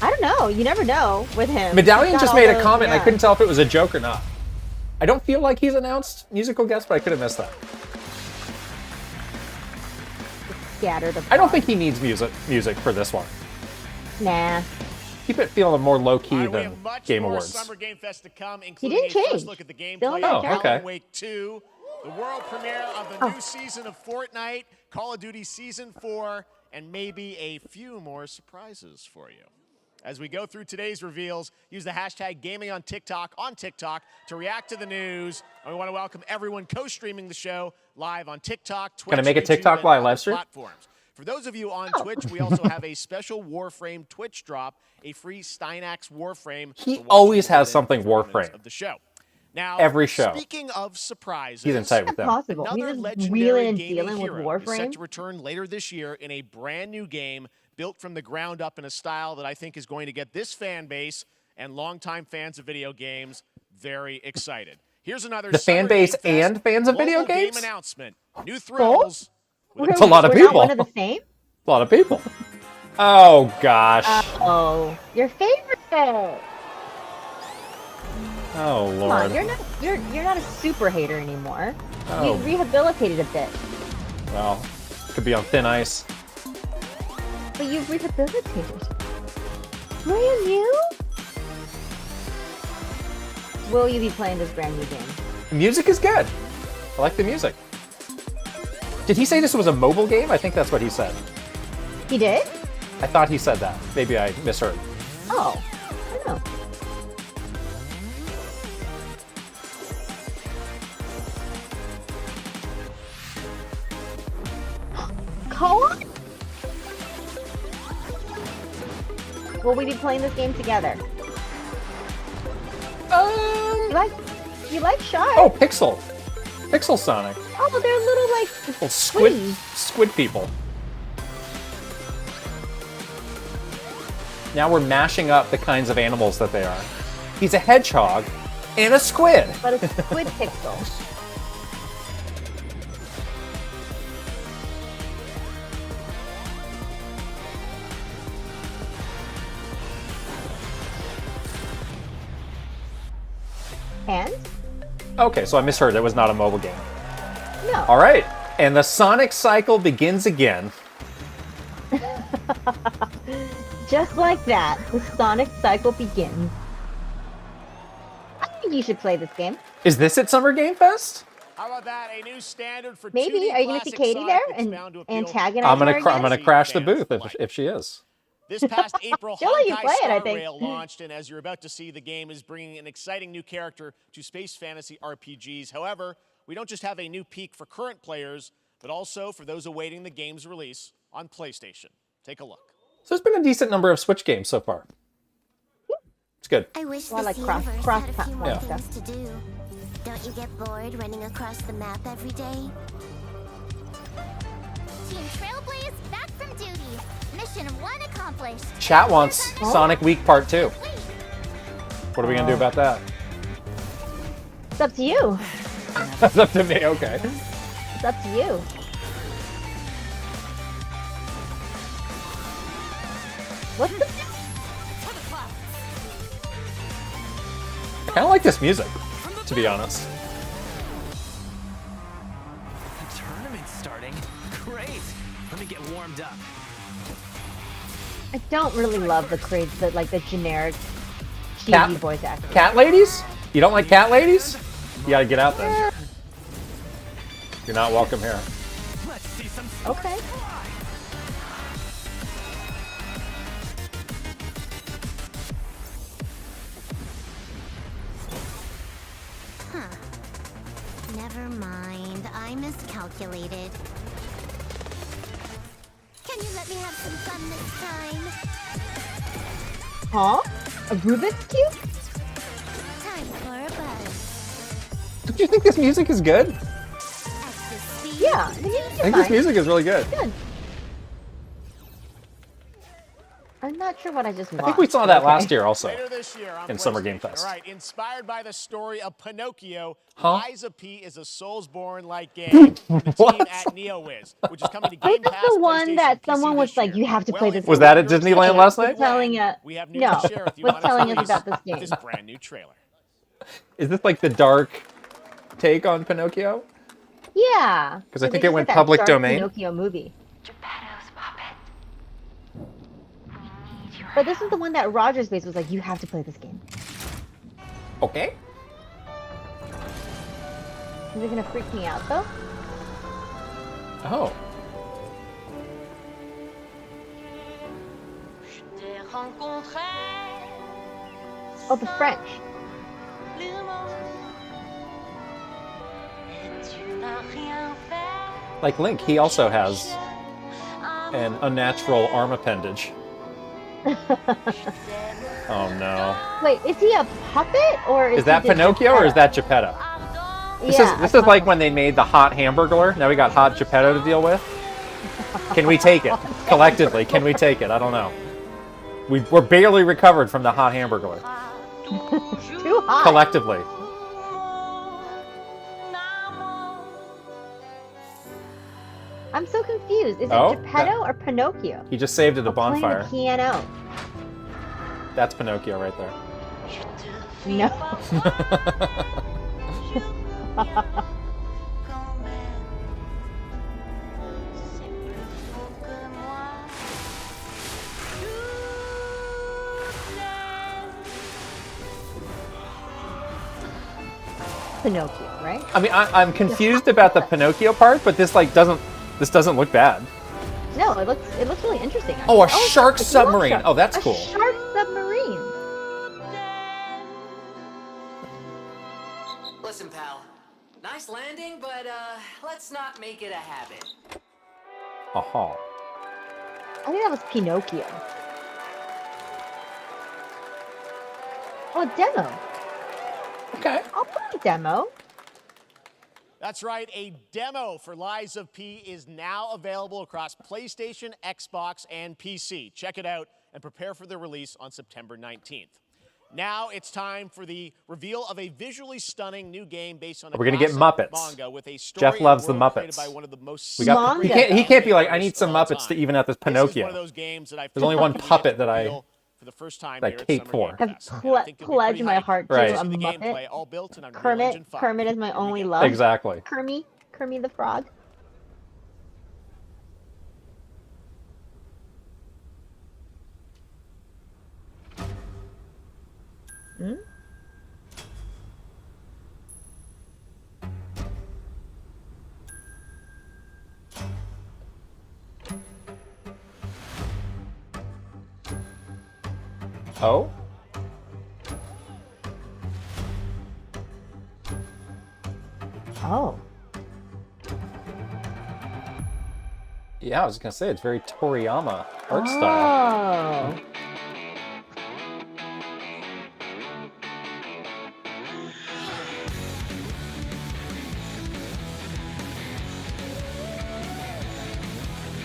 I don't know. You never know with him. Medallion just made a comment. I couldn't tell if it was a joke or not. I don't feel like he's announced musical guests, but I could have missed that. Scattered. I don't think he needs music for this one. Nah. Keep it feeling more low-key than Game Awards. Summer Game Fest to come, He including didn't change. first look at the gameplay Oh, of okay. Alan Wake 2, the world premiere of the new season of Fortnite, Call of Duty Season 4, and maybe a few more surprises for you. As we go through today's reveals, use the hashtag gaming on TikTok to react to the news. And we want to welcome everyone co-streaming the show live on TikTok, Twitch, Can I make a YouTube, TikTok and live other stream? platforms. For those of you on Twitch, we also have a special Warframe Twitch drop, a free Steinax Warframe. He always has something Warframe. Of the show. Now, every show. Speaking of surprises, he's in tight with them. Possible. Another He's legendary wheeling and gaming dealing with hero is set Warframe. to return later this year in a brand new game built from the ground up in a style that I think is going to get this fan base and longtime fans of video games very excited. Here's another The fan base and fans of video games? Game announcement. New thrills. It's a lot of We're not people. one of the same? A lot of people. Oh gosh. Oh, your favorite. Oh Come Lord. on, you're not a super hater anymore. Oh. You rehabilitated a bit, Well, could be on thin ice. but you've rehabilitated. Brand new? Will you be playing this brand new game? The music is good. I like the music. Did he say this was a mobile game? I think that's what he said. He did? I thought he said that. Maybe I misheard. Oh, I don't know. Co-op? Will we be playing this game together? You like Shy? Oh, Pixel Sonic. Oh, they're little like Little squid people. Now we're mashing up the kinds of animals that they are. He's a hedgehog and a squid. But a squid pixel. And? Okay, so I misheard. It was not a mobile game. No. All right, and the Sonic cycle begins again. Just like that, the Sonic cycle begins. I think you should play this game. Is this at Summer Game Fest? How about that? A new standard for Maybe. 2D Are you going to see classic Katie Sonic there that's and bound to appeal antagonize I'm her again? gonna crash the booth if she is. This past April, She'll let you Honkai play it, I Star think. Rail launched, and as you're about to see, the game is bringing an exciting new character to space fantasy RPGs. However, we don't just have a new peek for current players, but also for those awaiting the game's release on PlayStation. Take a look. So there's been a decent number of Switch games so far. It's good. I wish Well, this like cross universe had a few platform more stuff. things to do. Don't you get bored running across the map every day? Team Trailblaze back from duty. Mission 1 accomplished. Chat wants Sonic Week Part 2. What are we gonna do about that? It's up to you. That's up to me. Okay. It's up to you. What's the... I kind of like this music, to be honest. The tournament's starting. Great. Let me get warmed up. I don't really love the generic cheesy Cat- voice acting. Cat ladies? You don't like cat ladies? You gotta get out there. You're not welcome here. Let's see some. Okay. Huh. Never mind. I miscalculated. Can you let me have some fun this time? Huh? A Rubik's Cube? Time for a buzz. Don't you think this music is good? Yeah, the music's I think this music is really good. Good. I'm not sure what I just watched. I think we saw that last year also Later this year on in Summer PlayStation. Game Fest. All right, inspired by the story of Pinocchio, Huh? Lies of P is a Soulsborne-like game from the team at NeoWiz, which is coming to Game This Pass. is the one PlayStation, that PC someone was this like, year. you have to play this. Was that at Disneyland last night? Telling We have news no, to share with you was on its telling us release about this with game. this brand new trailer. Is this like the dark take on Pinocchio? Yeah. 'Cause I They think just it went had that public dark domain. Pinocchio movie. But this is the one that Rogers Base was like, you have to play this game. Okay. Is it gonna freak me out though? Oh. Oh, the French. Like Link, he also has an unnatural arm appendage. Oh no. Wait, is he a puppet or Is that he the Pinocchio or is that Geppetto? This Yeah, is like when they made the hot Hamburglar. Now we got hot Geppetto to deal with. Can we take it? Collectively, can we take it? I don't know. We're barely recovered from the hot Hamburglar. Too hot. Collectively. I'm so confused. Is Oh, it Geppetto or Pinocchio? He just saved at a Playing bonfire. the piano. That's Pinocchio right there. No. Pinocchio, right? I mean, I'm confused about the Pinocchio part, but this doesn't look bad. No, it looks really interesting. Oh, a actually. shark it's submarine. shark. Oh, that's A cool. Shark submarine. Listen, pal. Nice landing, but let's not make it a habit. Aha. I think that was Pinocchio. Oh, a demo. Okay. I'll play a demo. That's right, a demo for Lies of P is now available across PlayStation, Xbox, and PC. Check it out and prepare for the release on September 19th. Now it's time for the reveal of a visually stunning new game based on a We're gonna get classic Muppets. manga with a story Jeff loves the and world created Muppets. by one of the most We got. He can't be like, I need some Muppets to even out this This is one Pinocchio. of those games that I've There's only one yet to puppet that I reveal for the first time that here at cape Summer for. Game I've Fest. And I think you'll be pledged pretty my hyped heart to Right. a see the gameplay Muppet. all built in Unreal Engine 5. Kermit is my only love. Exactly. Kermit the frog. Hmm? Oh? Oh. Yeah, I was gonna say it's very Toriyama art style. Oh.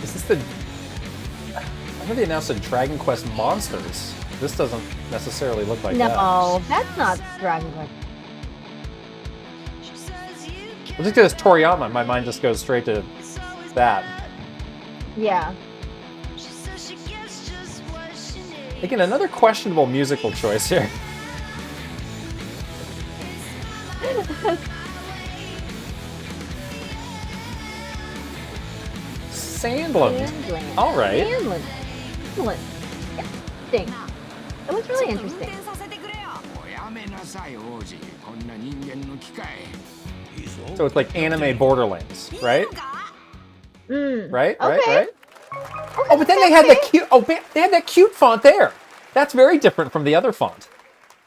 Is this the? I know they announced a Dragon Quest Monsters. This doesn't necessarily look like that. No, that's not Dragon Quest. Well, just because it's Toriyama, my mind just goes straight to that. Yeah. Again, another questionable musical choice here. Sandland. All right. Sandland. Excellent. Interesting. It looks really interesting. So it's like anime Borderlands, right? Right, okay. right. Oh, but then they had that cute. Oh, they had that cute font there. That's very different from the other font.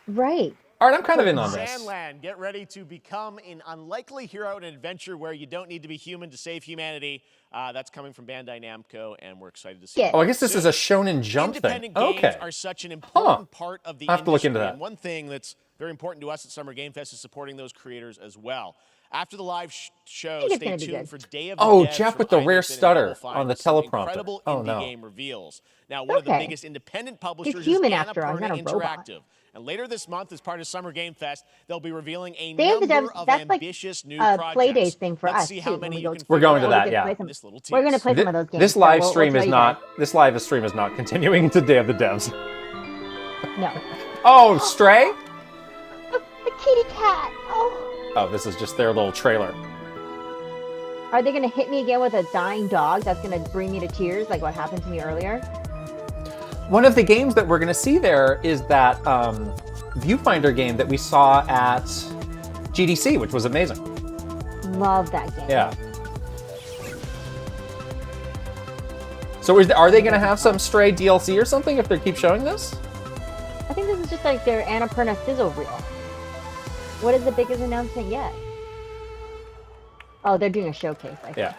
Right. All right, I'm kind of in on this. Sandland, get ready to become an unlikely hero in an adventure where you don't need to be human to save humanity. That's coming from Bandai Namco, and we're excited to see it. Oh, I guess this is a Shonen Jump thing. Independent games are such an important part of the I'll have to look into industry, that. and one thing that's very important to us at Summer Game Fest is supporting those creators as well. After the live show, stay tuned for Day of the Dead Jeff from with the rare Einstein, and stutter you'll find on the some teleprompter. incredible Oh, indie no. game reveals. Now, one of the biggest independent publishers is human after all, Annapurna not a robot. Interactive. And later this month, as part of Summer Game Fest, they'll be revealing a Day of the number Dead, of that's like ambitious new a projects. play days thing for Let's us see too. how when many we you go can We're going to figure that, out. yeah. We're gonna play some of those games. This so live we'll stream tell is you not. guys. This live stream is not continuing to Day of the Devs. No. Oh, Stray. The kitty cat. Oh. Oh, this is just their little trailer. Are they gonna hit me again with a dying dog that's gonna bring me to tears, like what happened to me earlier? One of the games that we're going to see there is that Viewfinder game that we saw at GDC, which was amazing. Love that game. Yeah. So are they going to have some Stray DLC or something if they keep showing this? I think this is just like their Annapurna sizzle reel. What is the biggest announcement yet? Oh, they're doing a showcase, I think. Yeah.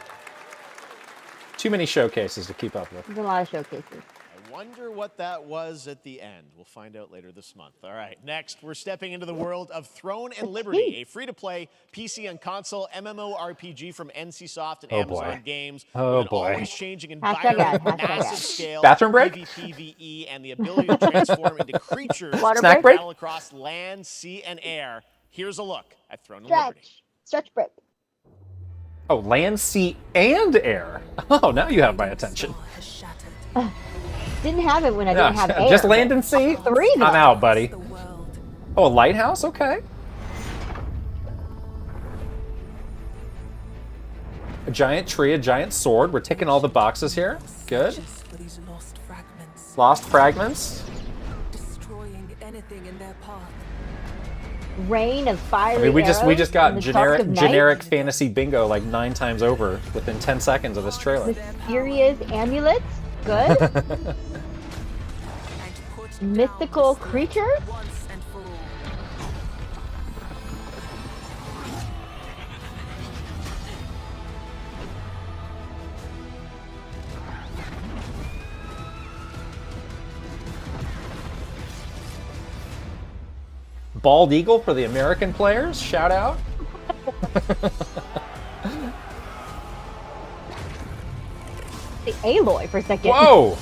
Too many showcases to keep up with. There's a lot of showcases. I wonder what that was at the end. We'll find out later this month. All right, next, we're stepping into the world of Throne and Liberty, a free-to-play PC and console MMORPG from NCSoft and Amazon Games. Oh, with an boy. always changing Hashtag environment, ad, hashtag massive ad. scale, Bathroom break? PvPvE, and the ability to transform into creatures Water Snack that break? battle across land, sea, and air. Here's a look at Throne and Liberty. Stretch break. Oh, land, sea, and air. Oh, now you have my attention. Didn't have it when I didn't have air. Just land and sea? Three though. I'm out, buddy. Oh, a lighthouse? Okay. A giant tree, a giant sword. We're ticking all the boxes here. Good. Lost fragments. Destroying anything in their path. Rain of fiery I mean, we just arrows got in the dark of night. generic fantasy bingo like 9 times over within 10 seconds of this trailer. Mysterious amulets. Good. Mystical creatures. Bald eagle for the American players. Shout out. The Aloy for a second. Whoa.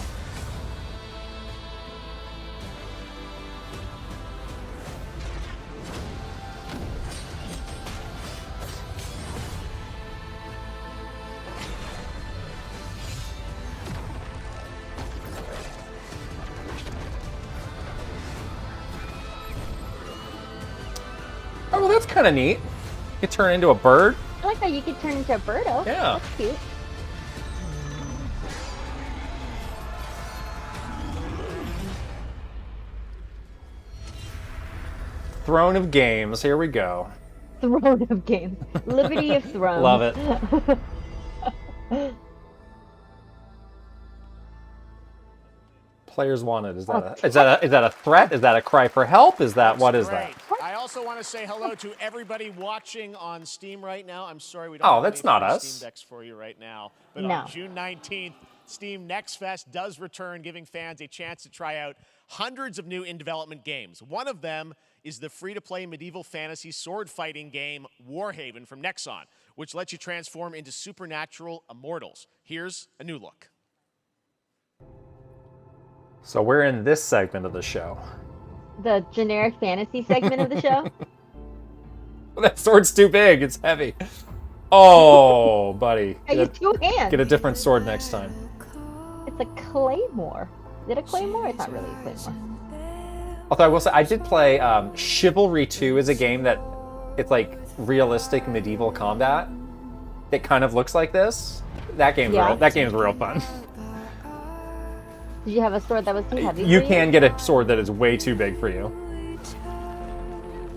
Oh, well, that's kind of neat. You could turn into a bird. I like that you could turn into a birdo. Yeah. That's cute. Throne of Games. Here we go. Throne of Games. Liberty of Thrones. Love it. Players wanted. Is that a threat? Is that a cry for help? Is that what is that? I also want to say hello to everybody watching on Steam right now. I'm sorry we don't Oh, have that's any not free us. Steam decks for you right now. But No. on June 19th, Steam Next Fest does return, giving fans a chance to try out hundreds of new in-development games. One of them is the free-to-play medieval fantasy sword fighting game Warhaven from Nexon, which lets you transform into supernatural immortals. Here's a new look. So we're in this segment of the show. The generic fantasy segment of the show. That sword's too big. It's heavy. Oh, buddy. I use 2 hands. Get a different sword next time. It's a claymore. Is it a claymore? It's not really a claymore. Although I will say, I did play Chivalry 2 is a game that it's like realistic medieval combat. It kind of looks like this. That game's real fun. Did you have a sword that was too heavy? You for can get a sword that is way too big for you,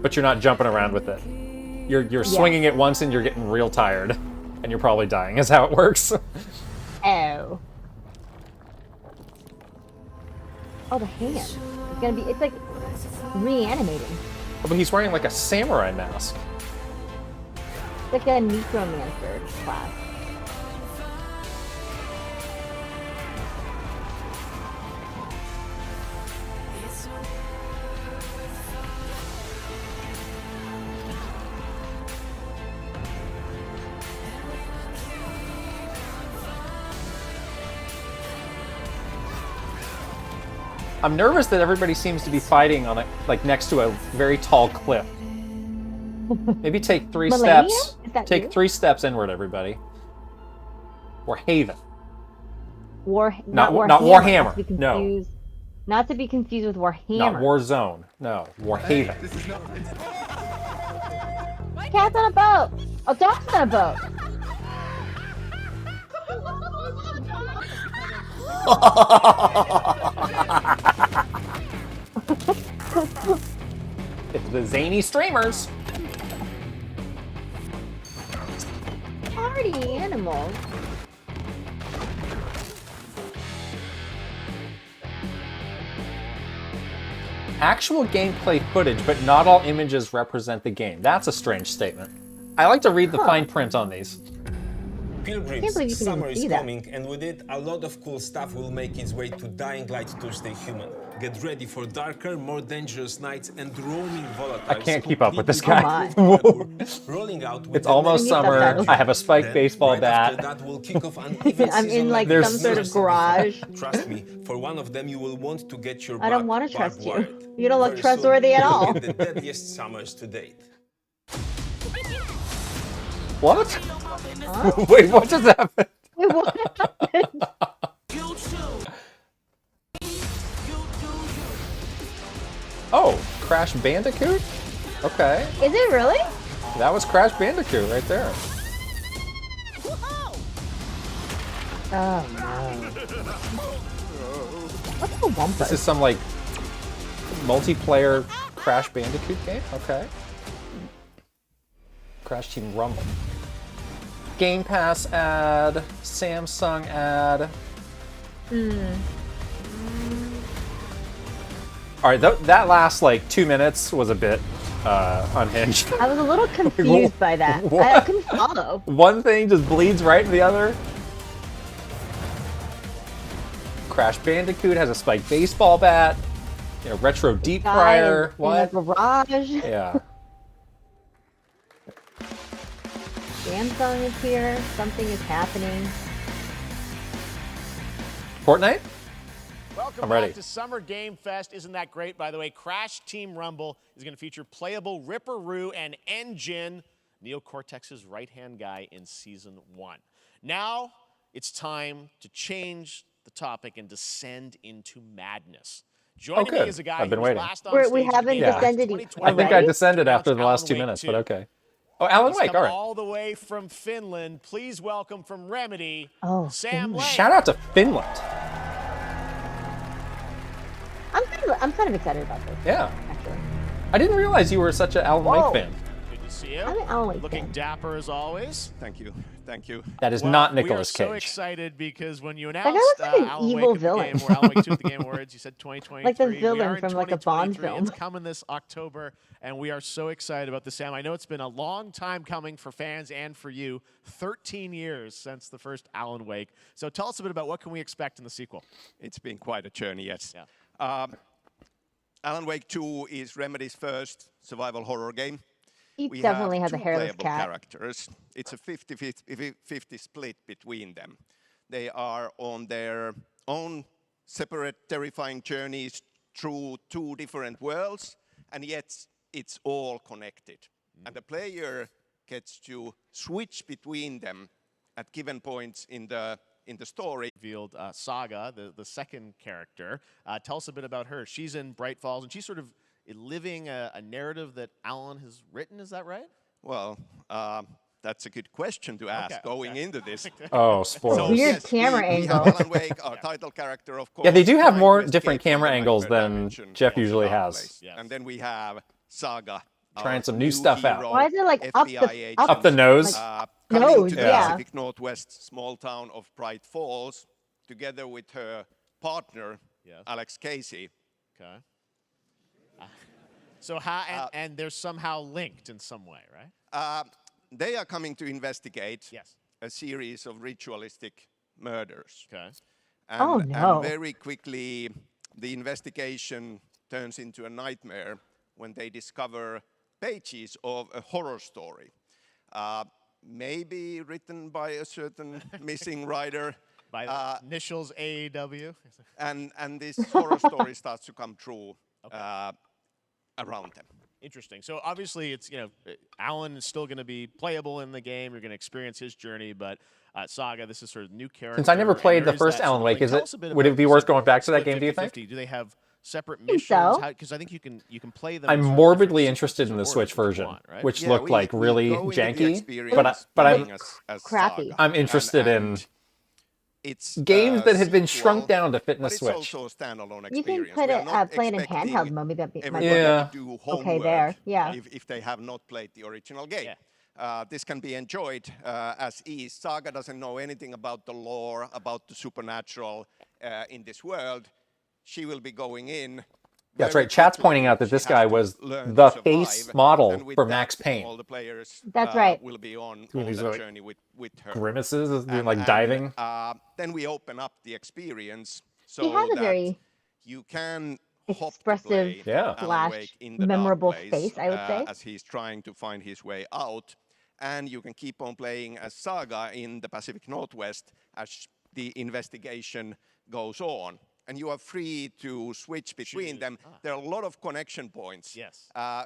but you're not jumping around with it. You're swinging it once and you're getting real tired, and you're probably dying. Is how it works. Oh. Oh, the hand. It's like reanimating. But he's wearing like a samurai mask. It's like a necromancer class. I'm nervous that everybody seems to be fighting on like next to a very tall cliff. Maybe take 3 Millennium? steps. Is that Take you? 3 steps inward, everybody. Warhaven. Not Warhammer. No. Not to be confused with Warhammer. Not Warzone. No, Warhaven. Cat's on a boat. Oh, dog's on a boat. It's the zany streamers. Party animals. Actual gameplay footage, but not all images represent the game. That's a strange statement. I like to read the fine print on these. Pilgrims, summer is coming, and with it, a lot of cool stuff will make its way to Dying Light Tuesday Human. Get ready for darker, more dangerous nights and roaming volatiles. I can't keep up with this guy. Rolling out with It's almost summer. I have a spiked baseball bat. that will kick off an even I'm in season like this some sort of season. garage. Trust me, for one of them you will want to get your I don't want to trust you. You don't look Very trustworthy soon, at you'll all. get the deadliest summers to date. What? Wait, what just happened? Wait, what happened? Oh, Crash Bandicoot? Okay. Is it really? That was Crash Bandicoot right there. Oh no. What's the Wumpus? This is some like multiplayer Crash Bandicoot game? Okay. Crash Team Rumble. Game Pass ad, Samsung ad. Alright, that last like 2 minutes was a bit unhinged. I was a little confused by that. I couldn't follow. One thing just bleeds right into the other. Crash Bandicoot has a spiked baseball bat. You know, retro deep fryer. What? In the garage. Yeah. Samsung is here. Something is happening. Fortnite? Welcome I'm back ready. to Summer Game Fest. Isn't that great, by the way? Crash Team Rumble is going to feature playable Ripperoo and Engine, Neo Cortex's right-hand guy in Season 1. Now, it's time to change the topic and descend into madness. Joining me is a guy I've been who was waiting. last on stage We at haven't the Game Awards descended 2020. I think I descended after the Alan last 2 Wake minutes, 2. but okay. Oh, Alan He's Wake, come all right. all the way from Finland. Please welcome from Remedy, Oh, Sam Lane. Shout out to Finland. I'm kind of excited about this. Yeah. Actually. I didn't realize you were such an Alan Whoa. Wake fan. to see you. I'm an Alan Wake Looking fan. dapper as always. Thank you. Thank you. That is Well, not we are Nicolas so Cage. excited because when you guy announced looks like an Alan evil Wake at the villain. Game, or Alan Wake 2 at the Game Awards, you said 2023. Like the We villain are in from, like, a Bond 2023. film. It's coming this October, and we are so excited about this, Sam. I know it's been a long time coming for fans and for you. 13 years since the first Alan Wake. So tell us a bit about what can we expect in the sequel. It's been quite a journey, yes. Yeah. Alan Wake 2 is Remedy's first survival horror game. He We definitely have has a two hairless playable cat. characters. It's a 50-50 split between them. They are on their own separate, terrifying journeys through two different worlds, and yet it's all connected. And the player gets to switch between them at given points in the story. Revealed Saga, the second character. Tell us a bit about her. She's in Bright Falls, and she's sort of living a narrative that Alan has written. Is that right? Well, that's a good question to ask going into this. Oh, spoilers. Weird camera we angle. have Alan Wake, our title character, of course. Yeah, they do have trying more to different escape from camera the angles nightmare than dimension Geoff of the usually dark has. place. And then we have Saga. Trying our some new stuff out. hero, Why is it like up FBI the agent, Up the nose? coming Nose, to the yeah. Pacific Northwest small town of Bright Falls, together with her partner, Yes. Alex Casey. Okay. So how and they're somehow linked in some way, right? They are coming to investigate Yes. a series of ritualistic murders. Okay. And, Oh, no. and very quickly, the investigation turns into a nightmare when they discover pages of a horror story. Maybe written by a certain missing writer. By the initials AEW. And this horror story starts to come true around them. Interesting. So obviously, it's Alan is still going to be playable in the game. You're going to experience his journey, but Saga, this is sort of new character. Since I never and played the there is first that Alan sort of Wake, link. is Tell it us a bit would it about be worth split- going back to that split game? Do you think? 50-50. Do they have separate think missions? so. Because I think you can play them. I'm in sort of morbidly different interested in the sequences Switch if you version, want, right? which Yeah, looked we- like we really go into the janky. experience But I'm playing as crappy. Saga. I'm interested in It's games that have been sequel, shrunk down to fit in the but Switch. It's also a standalone You can experience. put We are it, not play it in expecting handheld mode. That might everybody be Yeah. to do okay homework there. Yeah. if they have not played the original game. This can be enjoyed as is. Saga doesn't know anything about the lore, about the supernatural in this world. She will be going in. That's very right. Chat's quickly. pointing out that She this has guy to was learn the to survive, face model and with for that, Max Payne. All the players That's right. will be on these that like journey with her. Grimaces, doing And- like and, diving. Then we open up the experience so He has a that very you can hop to expressive play Yeah. Alan slash Wake in the memorable dark place, face, I would say. as he's trying to find his way out. And you can keep on playing as Saga in the Pacific Northwest as the investigation goes on. And you are free to switch between them. There are a lot of connection points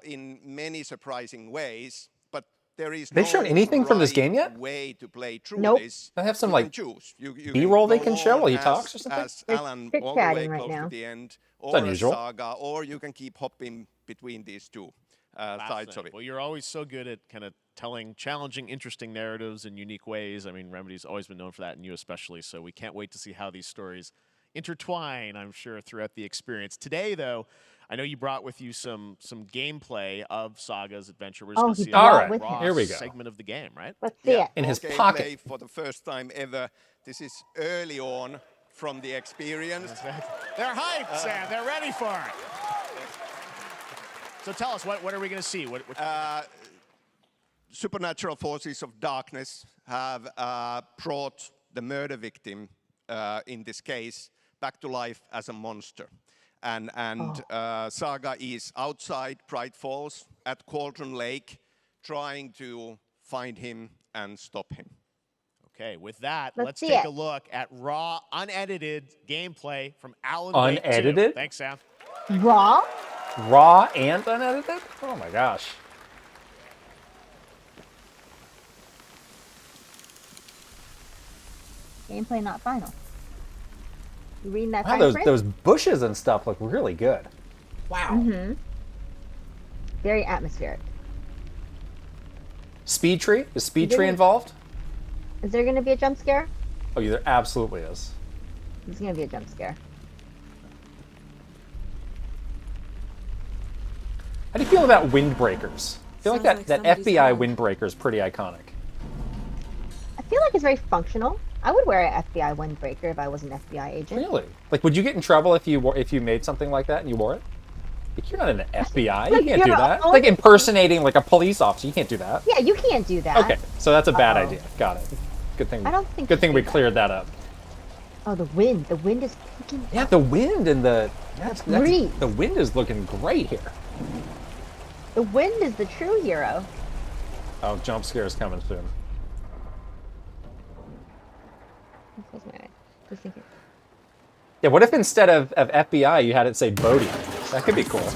in many surprising ways, but there is They've no shown anything from this right game yet? way to play through Nope. this. They have some You can like choose. You B-roll they go can show on while he as- talks or something? As They're Alan all the way chit-chatting right close now. to the end, or unusual. as Saga, or you can keep hopping between these two sides of it. Well, you're always so good at kind of telling challenging, interesting narratives in unique ways. I mean, Remedy's always been known for that, and you especially. So we can't wait to see how these stories intertwine, I'm sure, throughout the experience. Today, though, I know you brought with you some gameplay of Saga's adventure. We're just going to see All a right, raw here we go. segment of the game, right? Let's see it. In his Gameplay pocket. for the first time ever. This is early on from the experience. They're hyped, Sam. They're ready for it. So tell us, what are we going to see? What Supernatural forces of darkness have brought the murder victim, in this case, back to life as a monster. And Saga is outside Bright Falls at Cauldron Lake, trying to find him and stop him. Okay, with that, Let's let's see take it. a look at raw, unedited gameplay from Alan Wake 2. Unedited? Thanks, Sam. Raw? Raw and unedited? Oh my gosh. Gameplay not final. You reading that Wow, fine those print? those bushes and stuff look really good. Wow. Mm-hmm. Very atmospheric. Speed tree? Is speed You tree didn't- involved? Is there going to be a jump scare? Oh, yeah, there absolutely is. There's going to be a jump scare. How do you feel about windbreakers? feel like that FBI windbreaker is pretty iconic. I feel like it's very functional. I would wear an FBI windbreaker if I was an FBI agent. Really? Like, would you get in trouble if you made something like that and you wore it? Like, you're not in the FBI. You can't do that. Like impersonating like a police officer. You can't do that. Yeah, you can't do that. Okay, so that's a bad idea. Got it. Good thing. I don't think. Good thing we cleared that up. Oh, the wind. The wind is picking. Yeah, the wind and the. Breeze. The wind is looking great here. The wind is the true hero. Oh, jump scare's coming soon. Yeah, what if instead of FBI you had it say Bodhi? That could be cool.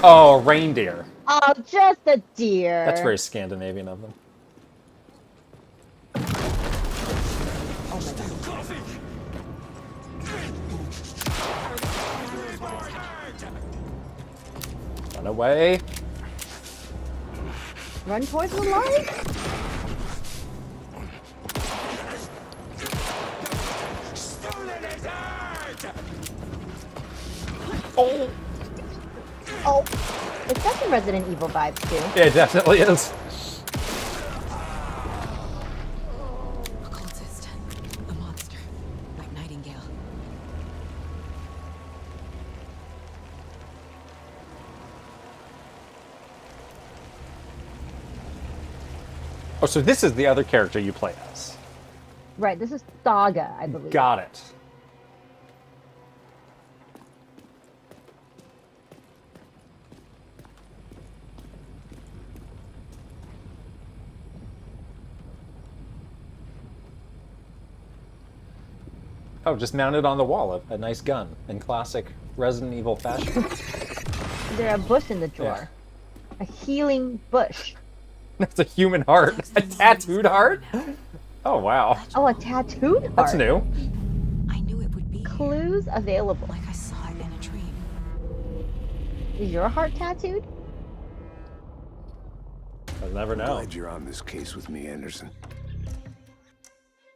Oh, reindeer. Oh, just a deer. That's very Scandinavian of them. Oh my god. Run away. Run towards the light. Oh. Oh. It's got some Resident Evil vibes too. Yeah, it definitely is. A cultist. A monster. Like Nightingale. Oh, so this is the other character you play as. Right, this is Saga, I believe. Got it. Oh, just mounted on the wall, a nice gun in classic Resident Evil fashion. There's a bush in the drawer. Yeah. A healing bush. That's a human heart. A tattooed heart? Oh, wow. Oh, a tattooed heart. That's new. I knew it would be clues available. Like I saw it in a dream. Is your heart tattooed? I'll never know. Glad you're on this case with me, Anderson.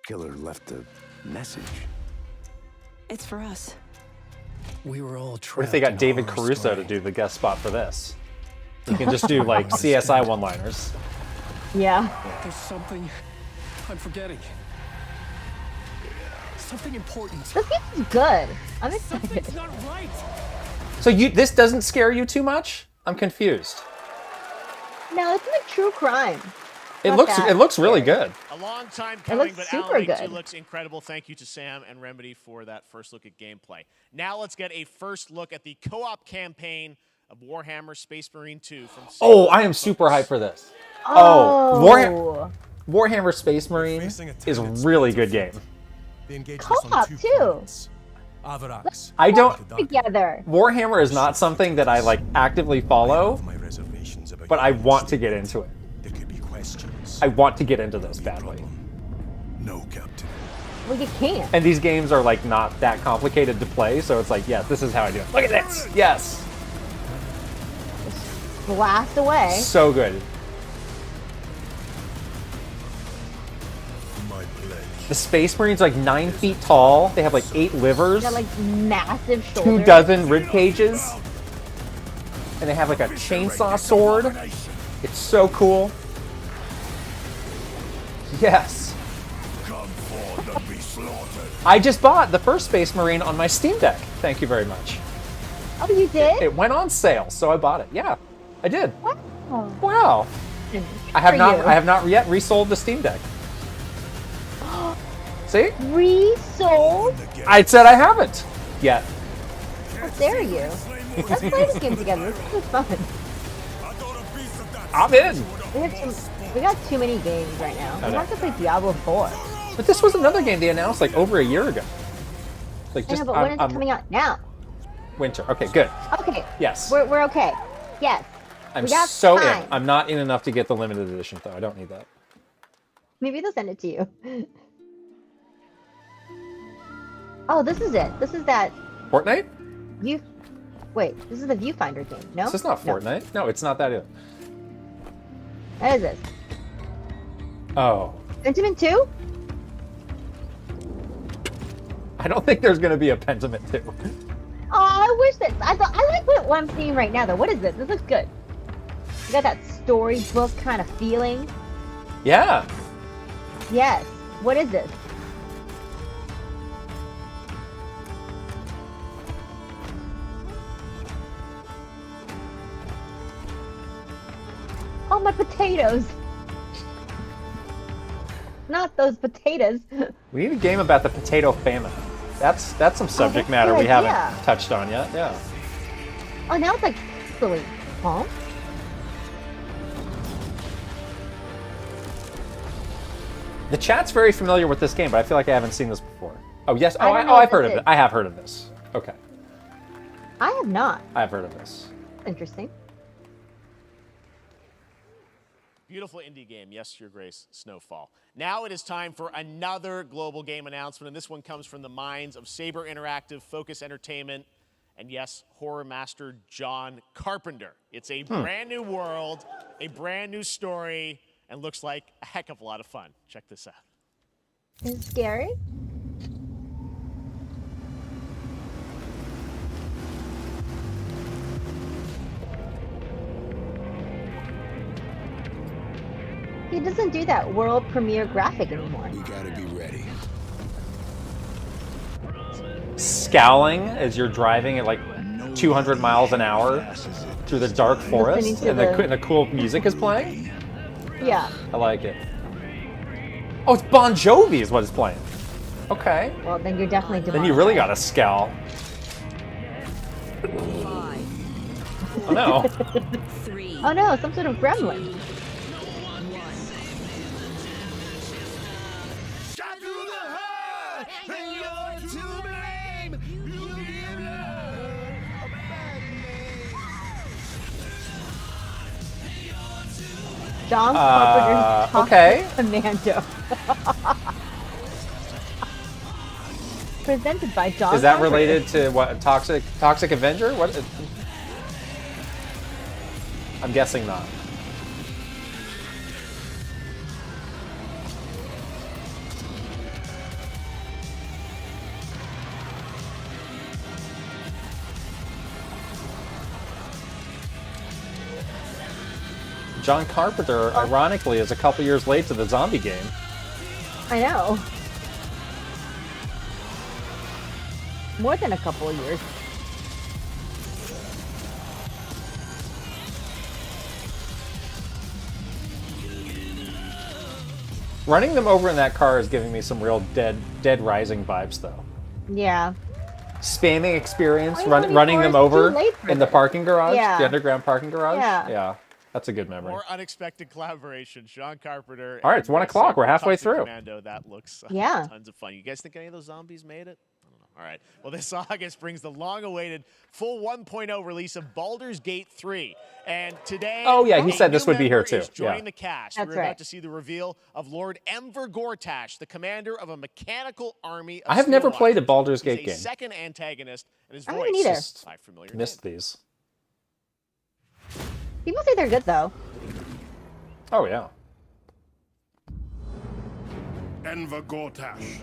Killer left a message. It's for us. We were all trapped. What if they got David Caruso to do the guest spot for this? You can just do like CSI one-liners. Yeah. There's something I'm forgetting. Something important. This game's good. I'm excited. Something's not right. So this doesn't scare you too much? I'm confused. No, it's like true crime. It looks really good. A long time coming, but super Alan Wake 2 good. looks incredible. Thank you to Sam and Remedy for that first look at gameplay. Now let's get a first look at the co-op campaign of Warhammer Space Marine 2 from Oh, I am super hyped for this. Warhammer Space Marine is a really good game. Co-op too. I don't together. Warhammer is not something that I like actively follow, but I want to get into it. I want to get into this badly. No, Captain. Well, you can't. And these games are like not that complicated to play, so it's like, yes, this is how I do it. Look at this. Yes. Blast away. So good. The Space Marine's like 9 feet tall. They have like 8 livers. They're like massive shoulders. 24 rib cages. And they have like a chainsaw sword. It's so cool. Yes. I just bought the first Space Marine on my Steam Deck. Thank you very much. Oh, you did? It went on sale, so I bought it. Yeah, I did. Wow. Wow. I have not yet resold the Steam Deck. See? Resold? I said I haven't yet. How dare you? Let's play this game together. This is fun. I'm in. We got too many games right now. We have to play Diablo 4. But this was another game they announced like over a year ago. Like I know, but when is it coming out now? Winter. Okay, good. Okay. Yes. We're okay. Yes. I'm we got so time. in. I'm not in enough to get the limited edition though. I don't need that. Maybe they'll send it to you. Oh, this is it. This is that. Fortnite? Wait, this is the viewfinder game. No. This is not Fortnite. No, it's not that either. What is this? Oh. Pentiment 2? I don't think there's gonna be a Pentiment 2. Oh, I wish that. I like what I'm seeing right now though. What is this? This looks good. You got that storybook kind of feeling. Yeah. Yes. What is this? Oh, my potatoes. Not those potatoes. We need a game about the potato famine. That's some subject matter we haven't touched on yet. Yeah. Oh, now it's like pixely. Huh? The chat's very familiar with this game, but I feel like I haven't seen this before. Oh, yes. Oh, I've heard of it. I have heard of this. Okay. I have not. I have heard of this. Interesting. Beautiful indie game, yes, Your Grace, Snowfall. Now it is time for another global game announcement, and this one comes from the minds of Saber Interactive, Focus Entertainment, and yes, horror master John Carpenter. It's a brand new world, a brand new story, and looks like a heck of a lot of fun. Check this out. Is it scary? He doesn't do that world premiere graphic anymore. We gotta be ready. Scowling as you're driving at like 200 miles an hour through the dark forest, and the cool music is playing. Yeah. I like it. Oh, it's Bon Jovi is what it's playing. Okay. Well, then you're definitely demonic. Then you really got to scowl. Oh no. Oh no, some sort of gremlin. John Carpenter's Commando. Presented by John. Is that Carpenter. related to what? Toxic Avenger? What? I'm guessing not. John Carpenter, ironically, is a couple years late to the zombie game. I know. More than a couple of years. Running them over in that car is giving me some real Dead Rising vibes, though. Yeah. Spamming experience, running them over in the parking garage, the underground parking garage. Yeah. That's a good memory. More unexpected collaboration. Sean Carpenter. All right, it's 1 o'clock. We're halfway through. Commando. That looks tons of fun. You guys think any of those zombies made it? I don't know. All right. Well, this August brings the long-awaited full 1.0 release of Baldur's Gate 3. And today, oh yeah, he said this would be here too. Joining the cast. We're about to see the reveal of Lord Enver Gortash, the commander of a mechanical army. I have never played a Baldur's Gate game. Second antagonist, and his I voice haven't either. is a familiar Missed these. People say they're good though. Oh yeah. Enver Gortash,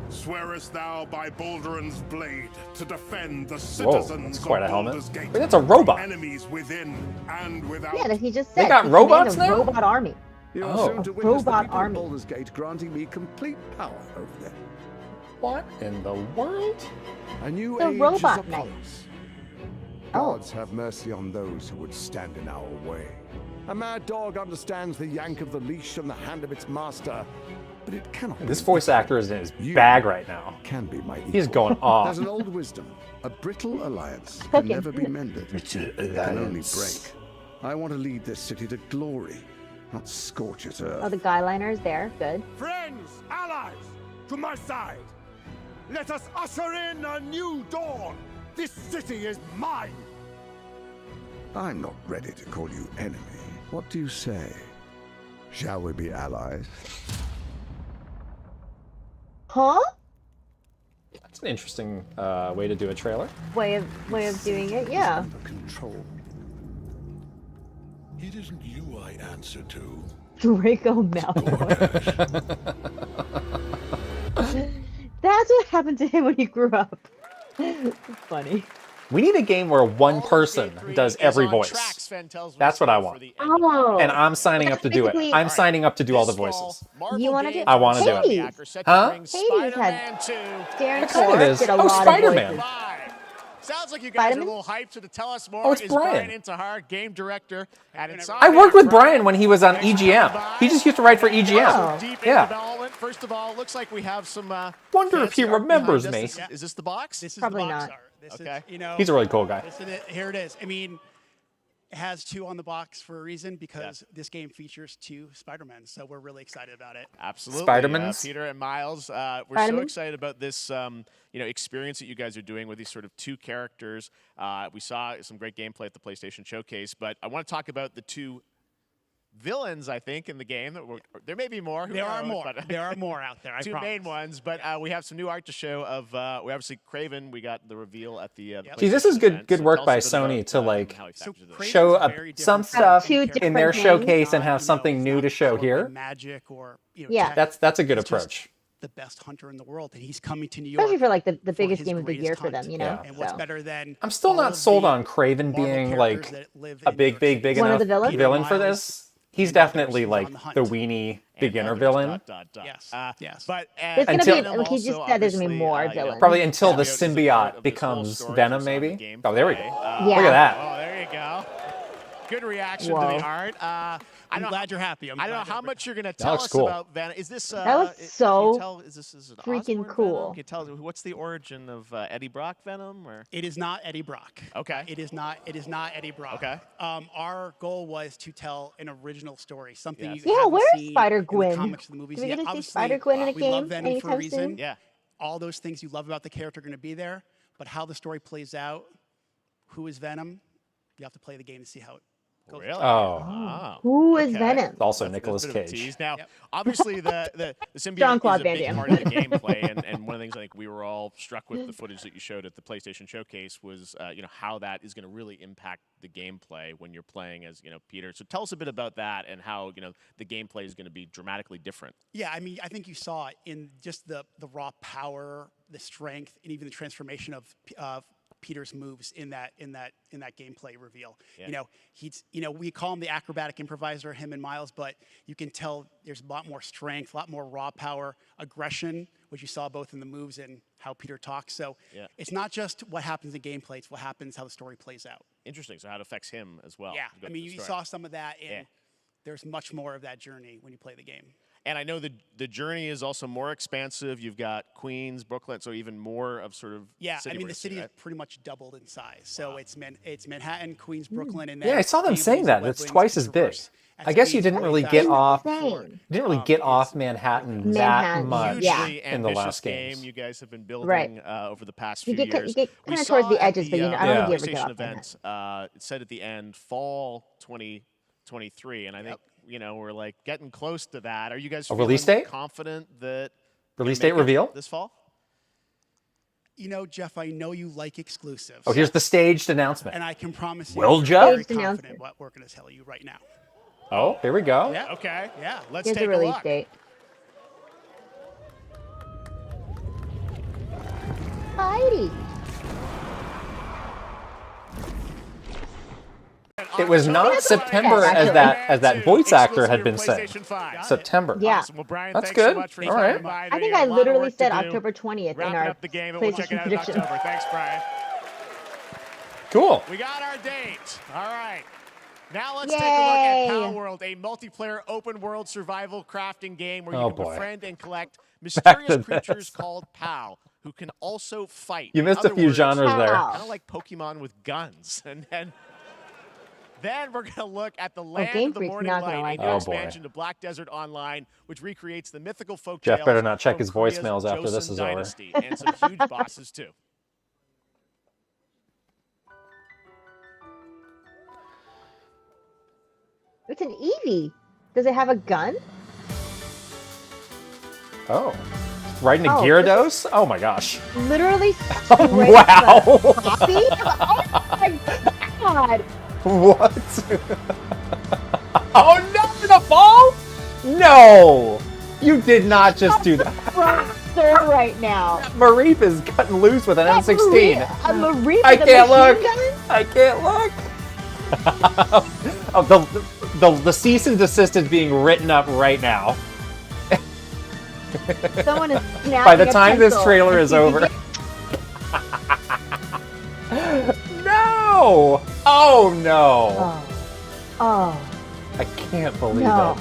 swearest thou by Balduran's blade to defend the citizens that's quite of a helmet. Baldur's Gate? Wait, that's a robot. Enemies within and without. Yeah, that he just said. They got he robots commanded a now? Robot army. You are Oh. soon to A witness the robot people army. of Baldur's Gate granting me complete power over them. What in the world? A new The age robot is upon knight. us. Gods have mercy on those who would stand in our way. A mad dog understands the yank of the leash from the hand of its master, but it cannot. This be voice actor is in his bag right now. Can be my He's equal. going off. There's an old wisdom. A brittle alliance can Cooking. never be mended. It can only break. I want to lead this city to glory, not scorch its earth. Oh, the guy liner is there. Good. Friends, allies, to my side. Let us usher in a new dawn. This city is mine. I'm not ready to call you enemy. What do you say? Shall we be allies? Huh? That's an interesting way to do a trailer. Way of doing it. Yeah. Under control. It isn't you I answer to. Draco Malfoy. That's what happened to him when he grew up. It's funny. We need a game where one person does every voice. That's what I want. Oh. And I'm signing up to do it. Basically- I'm signing up to do all the voices. You want to do? I want to do it. Hades. Huh? Hades had Darren It kind of Corr is. did a Oh, lot Spider-Man. of voices. Sounds like you guys Spider-Man? are a little hyped, so to tell us more Oh, it's is Brian. Intihar, game director at Insomniac. I worked with Brian when he was on EGM. He just used to write for EGM. Deep in Yeah. development. First of all, looks like we have some. Wonder if he fancy art remembers behind me. us. Is this the box? This is Probably the box not. art. This Okay. is, you know, He's a really cool guy. This is it. Here it is. I mean, it has 2 on the box for a reason because this game features 2 Spider-Men, so we're really excited about it. Absolutely. Spider-Mans? Peter and Miles, we're so Spider-Man? excited about this experience that you guys are doing with these sort of 2 characters. We saw some great gameplay at the PlayStation Showcase, but I want to talk about the 2 villains, I think, in the game. There may be more. Who There are knows, more. but- There are more out there. I 2 promise. main ones, but we have some new art to show of, we obviously, Craven. We got the reveal at the See, this is PlayStation good event, good so work tell by us a bit Sony about, to like how he factors it in. show up very some different stuff Two in different their things. showcase and have You know, something it's new not to show power here. or magic or Yeah. That's a good he's just approach. the best hunter in the world, and he's coming to New York. Especially for like the biggest his game of the greatest year for them, hunt. you know. Yeah. And what's So. better than I'm still all not of sold the on Craven Marvel being characters like that live a in big, New big, York big City? One of enough the villains? villain for Miles this. He's and definitely others like on the hunt. the weenie beginner others, villain. Yes. Yes. But There's gonna Until- be. Like he just said, there's gonna be more villains. Probably until the Symbiote is a part symbiote of this whole becomes story Venom, we saw in the maybe. Oh, there we go. gameplay. Look at that. Oh, there you go. Good reaction to Whoa. the art. I'm glad you're happy. I don't know how much you're going to tell looks us cool. about Venom. Is this That looks can you so tell, is this an freaking Osborn cool. Venom? Can you tell us what's the origin of Eddie Brock Venom? Or It is not Eddie Brock. Okay. It is not Eddie Brock. Okay. Our goal was to tell an original story, something Yes. you Yeah, haven't where's seen Spider in the Gwen? comics and the movies Do we yet. get to see Obviously, Spider Gwen in a we love game Venom for a anytime reason. soon? Yeah. All those things you love about the character are going to be there, but how the story plays out, who is Venom, you have to play the game to see how it goes. Really? Oh. Who is Venom? Also That's Nicolas a bit of a Cage. tease. Now, obviously, the symbiote Jean-Claude is a Van big Damme. part of the gameplay, and one of the things I think we were all struck with the footage that you showed at the PlayStation Showcase was, how that is going to really impact the gameplay when you're playing as, Peter. So tell us a bit about that and how, the gameplay is going to be dramatically different. Yeah, I mean, I think you saw it in just the raw power, the strength, and even the transformation of Peter's moves in that gameplay reveal. Yeah. We call him the acrobatic improviser, him and Miles, but you can tell there's a lot more strength, a lot more raw power, aggression, which you saw both in the moves and how Peter talks. So Yeah. it's not just what happens in gameplay; it's what happens how the story plays out. Interesting. So how it affects him as well. Yeah, Go I mean, through you the story. saw some of that, and Yeah. there's much more of that journey when you play the game. And I know the journey is also more expansive. You've got Queens, Brooklyn, so even more of sort of Yeah, city I mean, we're the city seeing, is pretty much doubled in size. So it's Manhattan, Queens, Brooklyn, and Yeah, I then saw them Gables saying and that. Web It's Wings twice and as big. Traverse. I That's guess you 80,000 didn't really get off. Insane. Didn't really get off Manhattan that Manhattan, much yeah. hugely in the ambitious last game games. you guys have been building Right. Over the past You few get, years. you get We kind of saw towards the at edges, but I don't think you ever get PlayStation off event, it said at the end, fall 2023, and I think we're like getting close to that. Are you guys A release feeling date? confident that Release you're date gonna make it reveal? this fall? Jeff, I know you like exclusives. Oh, here's the staged announcement. And I can promise you, Will I'm Jeff? very Staged confident announcement. what we're going to tell you right now. Oh, here we go. Yeah. Okay. Yeah. Let's Here's take the a release look. date. Heidi. It was not September as that voice actor had been saying. September. Yeah. Awesome. Well, Brian, That's thanks so good. much for All right. stopping by I think today. I A lot of literally work to said do. October 20th in Wrapping our up the game, and we'll check it PlayStation out in prediction. October. Thanks, Brian. Cool. We got our date. All right. Now let's take a look at Yay. Power World, a multiplayer open world survival crafting game where you Oh, can boy. befriend and collect to mysterious creatures this. called POW, who can also fight. You In missed a other few words, genres there. Pow. Kind of like Pokemon with guns. And then we're going to look at the Land Game of the Freak's Morning not gonna Light, like a new it. Oh, boy. expansion to Black Desert Online, which recreates the mythical folk Jeff tales better not check from his Korea's voicemails after this Joseon is over. Dynasty, and some huge bosses, too. It's an Eevee. Does it have a gun? Oh. Right into Oh, Gyarados? Oh my gosh. Literally Oh, straight wow. from Copy? Oh my god. What? Oh no, the fall? No! You did not just do that. store right now. Mareep is cutting loose with an M16. A Mareep I with a can't look. machine gun? I can't look. Oh, the cease and desist is being written up right now. Someone is snapping By the a time this pencil trailer and is over. No! Oh no! Oh. I can't believe No.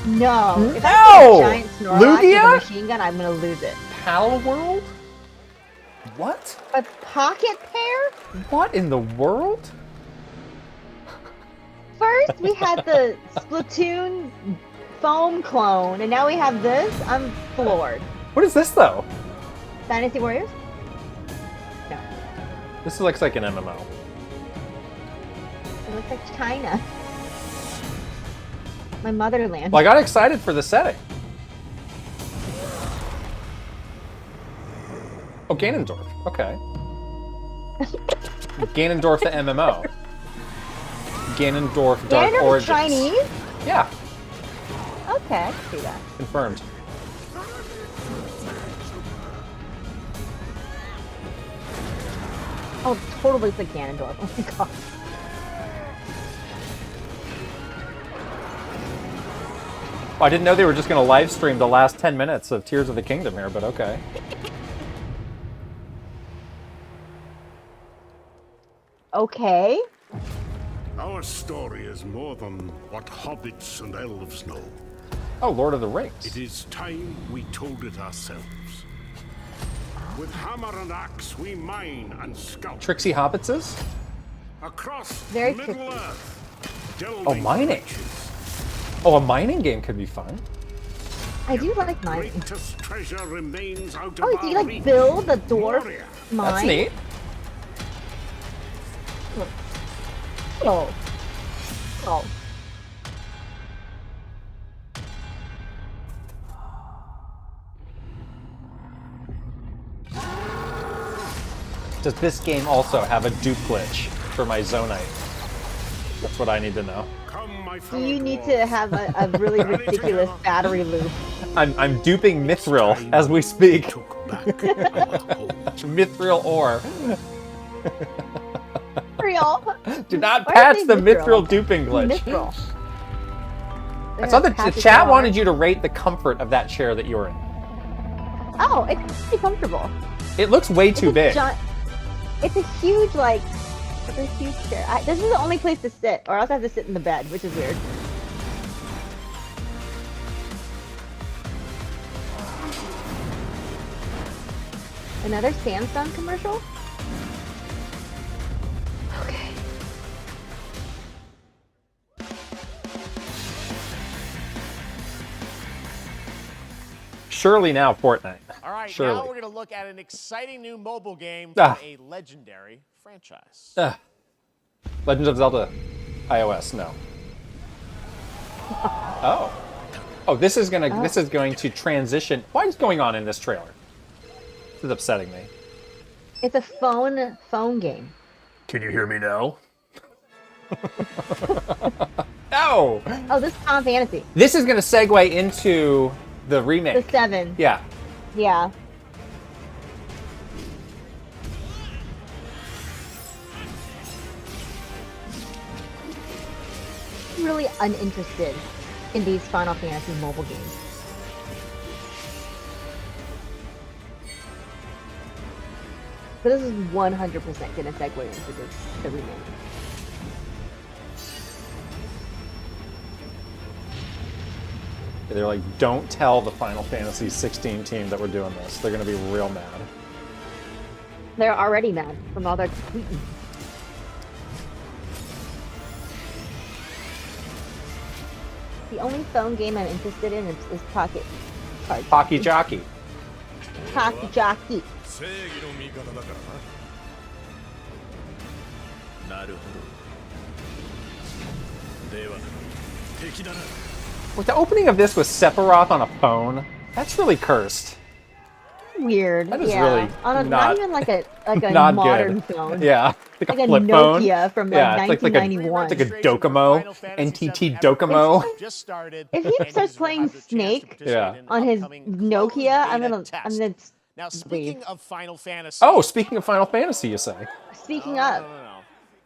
it. No. If I No! see a giant Snorlax with Lugia? a machine gun, I'm gonna lose it. Pal World? What? A pocket pair? What in the world? First, we had the Splatoon foam clone, and now we have this. I'm floored. What is this though? Dynasty Warriors? No. This looks like an MMO. It looks like China. My motherland. Well, I got excited for the setting. Oh, Ganondorf. Okay. Ganondorf the MMO. Ganondorf Dark Ganondorf Origins. Chinese? Yeah, Okay, I can see that. confirmed. Oh, it totally looks like Ganondorf. Oh my god. Well, I didn't know they were just going to live stream the last 10 minutes of Tears of the Kingdom here, but okay. Okay. Our story is more than what hobbits and elves know. Oh, Lord of the Rings. It is time we told it ourselves. With hammer and axe, we mine and scout. Trixie Hobbitses? Across Very Middle tricky. Earth. Oh, delving mining. riches. Oh, a mining game could be fun. I do like mining. Greatest treasure remains out of Oh, our do you like reach. build the dwarf Warrior. mine? That's neat. Oh. Oh. Does this game also have a dupe glitch for my Zonite? That's what I need to know. You need to have a really ridiculous battery loop. I'm duping Mithril as we speak. Mithril ore. Real. Do not Why patch is the it Mithril duping glitch. Mithril. I saw the Patch it chat hard. wanted you to rate the comfort of that chair that you're in. Oh, it's pretty comfortable. It looks way too big. It's a huge, like, it's a huge chair. This is the only place to sit, or else I have to sit in the bed, which is weird. Another Sandstone commercial? Okay. Surely now Fortnite. All right, Surely. now we're going to look at an exciting new mobile game Ah. from a legendary franchise. Legend of Zelda iOS, no. Oh. Oh, this is going to transition. What is going on in this trailer? This is upsetting me. It's a phone game. Can you hear me now? No! Oh, this is Final Fantasy. This is going to segue into the remake. The 7. Yeah. Yeah. I'm really uninterested in these Final Fantasy mobile games. But this is 100% going to segue into the remake. They're like, don't tell the Final Fantasy 16 team that we're doing this. They're going to be real mad. They're already mad from all their tweeting. The only phone game I'm interested in is Pocket Card. Pocky Jockey. Pocket Jockey. With the opening of this with Sephiroth on a phone, that's really cursed. weird. That is yeah. really not not- even like a not modern good. phone. Yeah, like a flip Nokia phone. from Yeah, like it's 1991. It's like a Docomo, NTT Docomo. Just started. If he starts playing Snake Yeah. on his Nokia, I'm gonna Now, speaking of Final Fantasy. Oh, speaking of Final Fantasy, you say? Speaking of. No.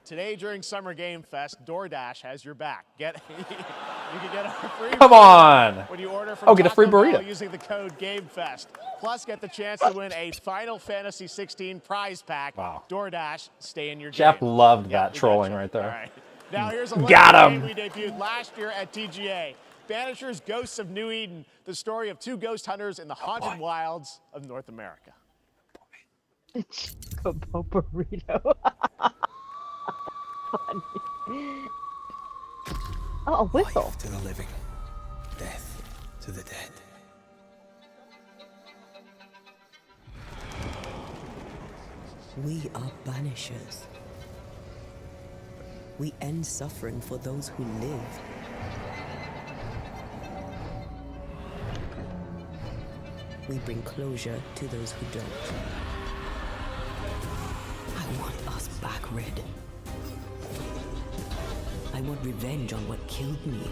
Today during Summer Game Fest, DoorDash has your back. You can get a free Come burrito on. when you order from Get a free Taco Bell burrito. using the code GameFest. Plus, get the chance to win a Final Fantasy 16 prize pack. Wow. DoorDash, stay in your Jeff game. loved that trolling right there. All right. Now here's a Got him. game we debuted last year at TGA. Banishers Ghosts of New Eden, the story of two ghost hunters in the haunted wilds of North America. Chocobo burrito. Funny. Oh, a whistle. Life to the living, death to the dead. We are banishers. We end suffering for those who live. We bring closure to those who don't. I want us back, Red. I want revenge on what killed me.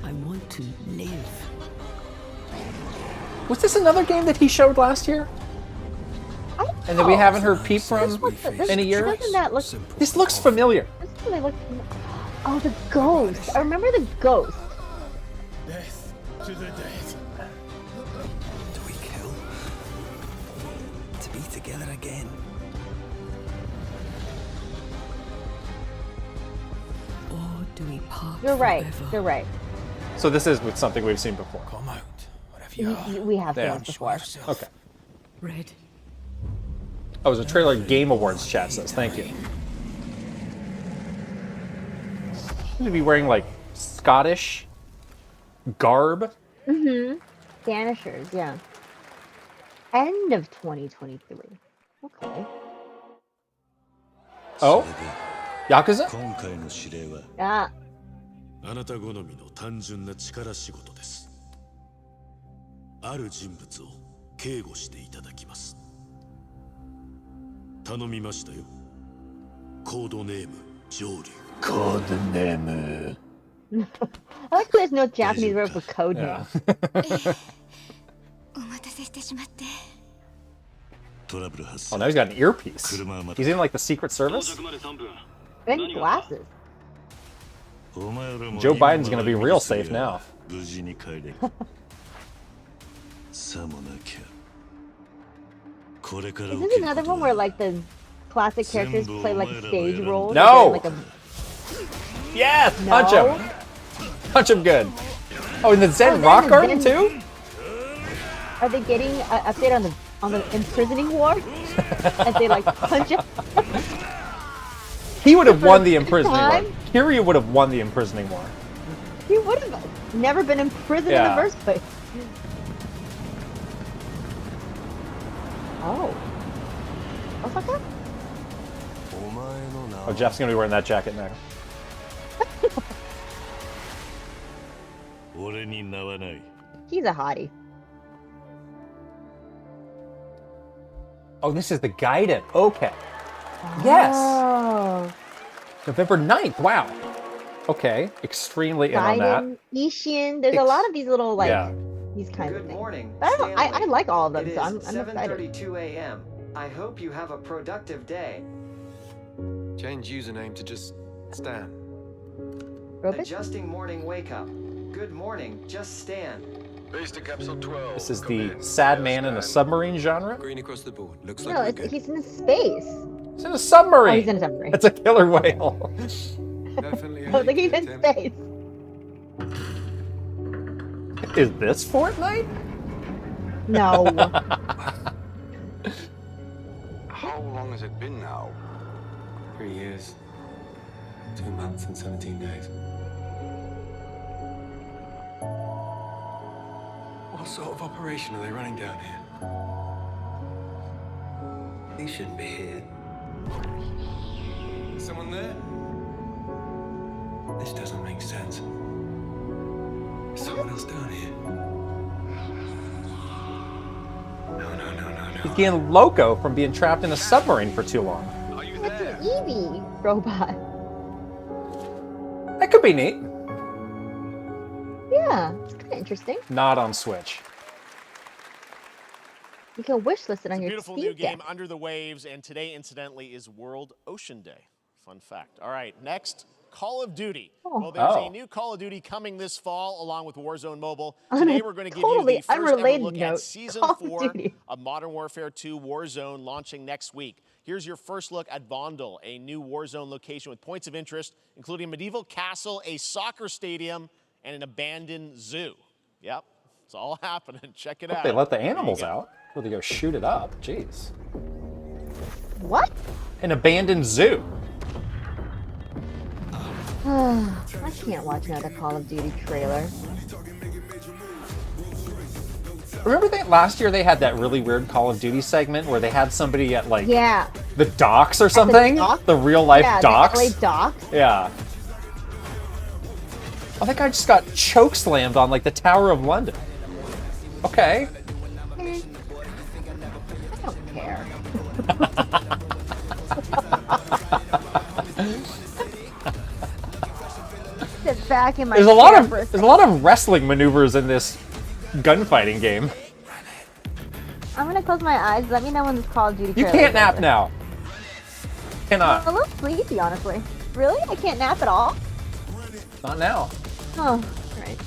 I want to live. Was this another game that he showed last year? And that we haven't heard peep from in a year? Doesn't that look? This looks familiar. Doesn't it look? Oh, the ghost. I remember the ghost. Death to the dead. Do we kill? To be together again. Or do we part You're right. forever? You're right. So this is with something we've seen before. Come out, whatever you are. We have Yeah. seen it before. Okay. Red. Oh, it was a trailer Game Awards chat says. Thank you. Seems to be wearing like Scottish garb. Mm-hmm. Banishers, yeah. End of 2023. Okay. Oh? Yakuza? 今回の指令は Ah. あなた好みの単純な力仕事です。ある人物を警護していただきます。頼みましたよ。コードネーム上流。Codename. I like there's no Japanese word for code name. お待たせしてしまって。 Oh, now he's got an earpiece. He's in like the Secret Service? And glasses. Joe Biden's gonna be real safe now. 無事に帰れる。さもなきゃ。これから Isn't it another one where like the classic characters play like stage roles? No! Like a... Yes! No? Punch him! Punch him good. Oh, and the Zen Rock Garden too? Are they getting an update on the imprisoning war? As they like punch him? He would have won the imprisoning war. time? Kiryu would have won the imprisoning war. He would have never been imprisoned in the first place. Oh. Osaka? Oh, Jeff's gonna be wearing that jacket now. 俺に名はない。 He's a hottie. Oh, this is the Gaiden. Okay. Yes! Oh. November 9th. Wow. Okay. Extremely in on that. Gaiden, Ishin. There's a lot of these little like these kinds of things. Morning. But I like all of them, It so is I'm excited. 7:32 a.m. I hope you have a productive day. Change username to just Stan. Adjusting morning wake up. Good morning, just Stan. Base to capsule 12. This is the sad man in a submarine genre? Green across the board. Looks No, like he's in space. He's in a submarine. Oh, he's in a submarine. It's a killer whale. Definitely. I was like, he's in space. Is this Fortnite? No. How long has it been now? 3 years. 2 months and 17 days. What sort of operation are they running down here? He shouldn't be here. Someone there? This doesn't make sense. There's someone else down here. He's getting loco from being trapped in a submarine for too long. It's an Eevee robot. That could be neat. Yeah, it's kind of interesting. Not on Switch. You can wish list it on your Beautiful Steam new game, Deck. Under the Waves, and today, incidentally, is World Ocean Day. Fun fact. All right, next, Call of Duty. Well, there's a new Call of Duty coming this fall, along with Warzone Mobile. Today, we're going to give you the first ever look at Season 4 of Modern Warfare 2 Warzone, launching next week. Here's your first look at Vondel, a new Warzone location with points of interest, including a medieval castle, a soccer stadium, and an abandoned zoo. Yep, it's all happening. Check it out. They let the animals out. Well, they go shoot it up. Jeez. What? An abandoned zoo. I can't watch another Call of Duty trailer. Remember that last year they had that really weird Call of Duty segment where they had somebody at like the docks or something? The real life docks? The LA docks? Yeah. Oh, that guy just got chokeslammed on like the Tower of London. Okay. I don't care. Sit back in my There's a lot of wrestling maneuvers in this gunfighting game. I'm gonna close my eyes. Let me know when this Call of Duty You trailer can't is nap over. now. Cannot. I'm a little sleepy, honestly. Really? I can't nap at all? Not now. Oh, right.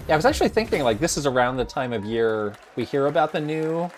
Yeah, I was actually thinking like this is around the time of year we hear about the new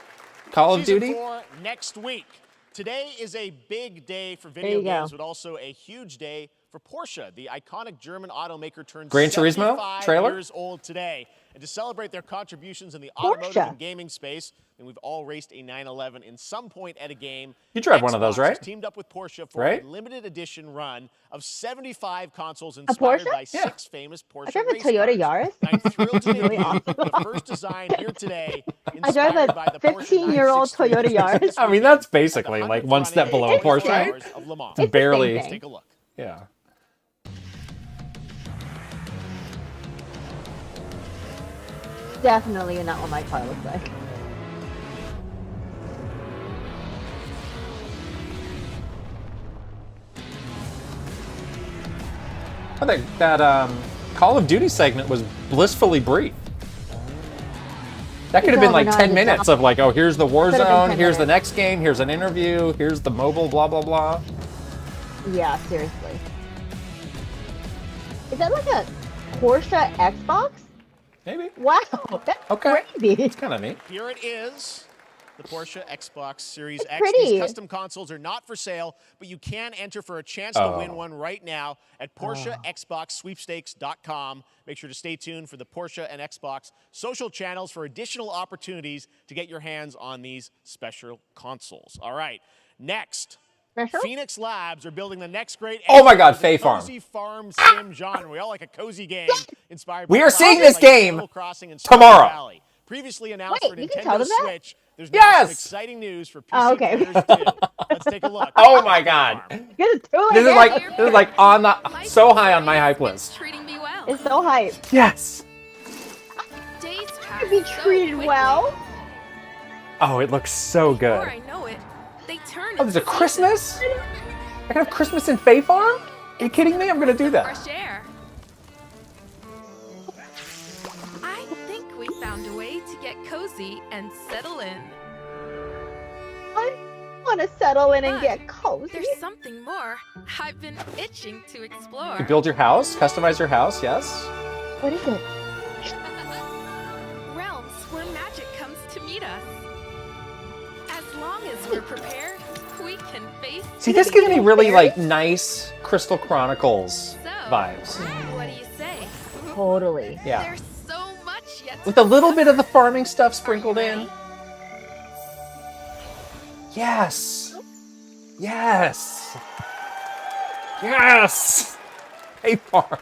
Call of Duty. Season 4 next week. Today is a big day for There video you games, go. but also a huge day for Porsche. The iconic German automaker turns Gran Turismo 75 trailer? years old today. And to celebrate their contributions in the automotive and gaming space, and we've all raced a 911 in some point at a game. You drive one of those, Xbox right? has teamed up with Porsche for Right? a limited edition run of 75 consoles inspired Porsche? by 6 famous Porsche I drive a race Toyota cars. Yaris. I'm thrilled to Really debut awesome. the first design here today. I drive inspired by a the Porsche 15-year-old Toyota Yaris. I mean, that's basically like one step below a Porsche, right? Of Le Mans. It's barely. Let's take a look. Yeah. Definitely not what my car looks like. I think that Call of Duty segment was blissfully brief. That could have been like 10 minutes of like, oh, here's the Warzone, here's the next game, here's an interview, here's the mobile, blah, blah, blah. Yeah, seriously. Is that like a Porsche Xbox? Maybe. Wow, that's crazy. It's kind of neat. Here it is. The Porsche Xbox Series X. pretty. These custom consoles are not for sale, but you can enter for a chance to win one right now at PorscheXboxSweepstakes.com. Make sure to stay tuned for the Porsche and Xbox social channels for additional opportunities to get your hands on these special consoles. All right, next. Phoenix Labs are building the next great Oh my God, the Fae Farm. cozy farm sim genre. We all like a cozy game inspired We by are seeing properties this like game Animal Crossing and Stardew tomorrow. Valley. Previously announced Wait, for you can tell Nintendo them that? Switch, there's now some Yes! exciting news for PC Oh, okay. players too. Let's take a look. Oh my God. This This is like on the so high on my hype list. Treating me well. It's so hype. Yes. Days pass To be so treated quickly. well. Oh, it looks so Before good. I know it, they turn Oh, there's a into Christmas? I can have Christmas in Fae Farm? Are you kidding me? I'm gonna do that. fresh air. I think we found a way to get cozy and settle in. I want to settle in and But get cozy. There's something more I've been itching to explore. You build your house, customize your house, yes? What is it? Realms where magic comes to meet us. As long as we're prepared, we can face. See, this gives me really like nice Crystal Chronicles vibes. What do you say? Totally. Yeah. There's so much yet. With a little bit of the farming stuff sprinkled in. Yes. Yes. Yes. Fae Farm.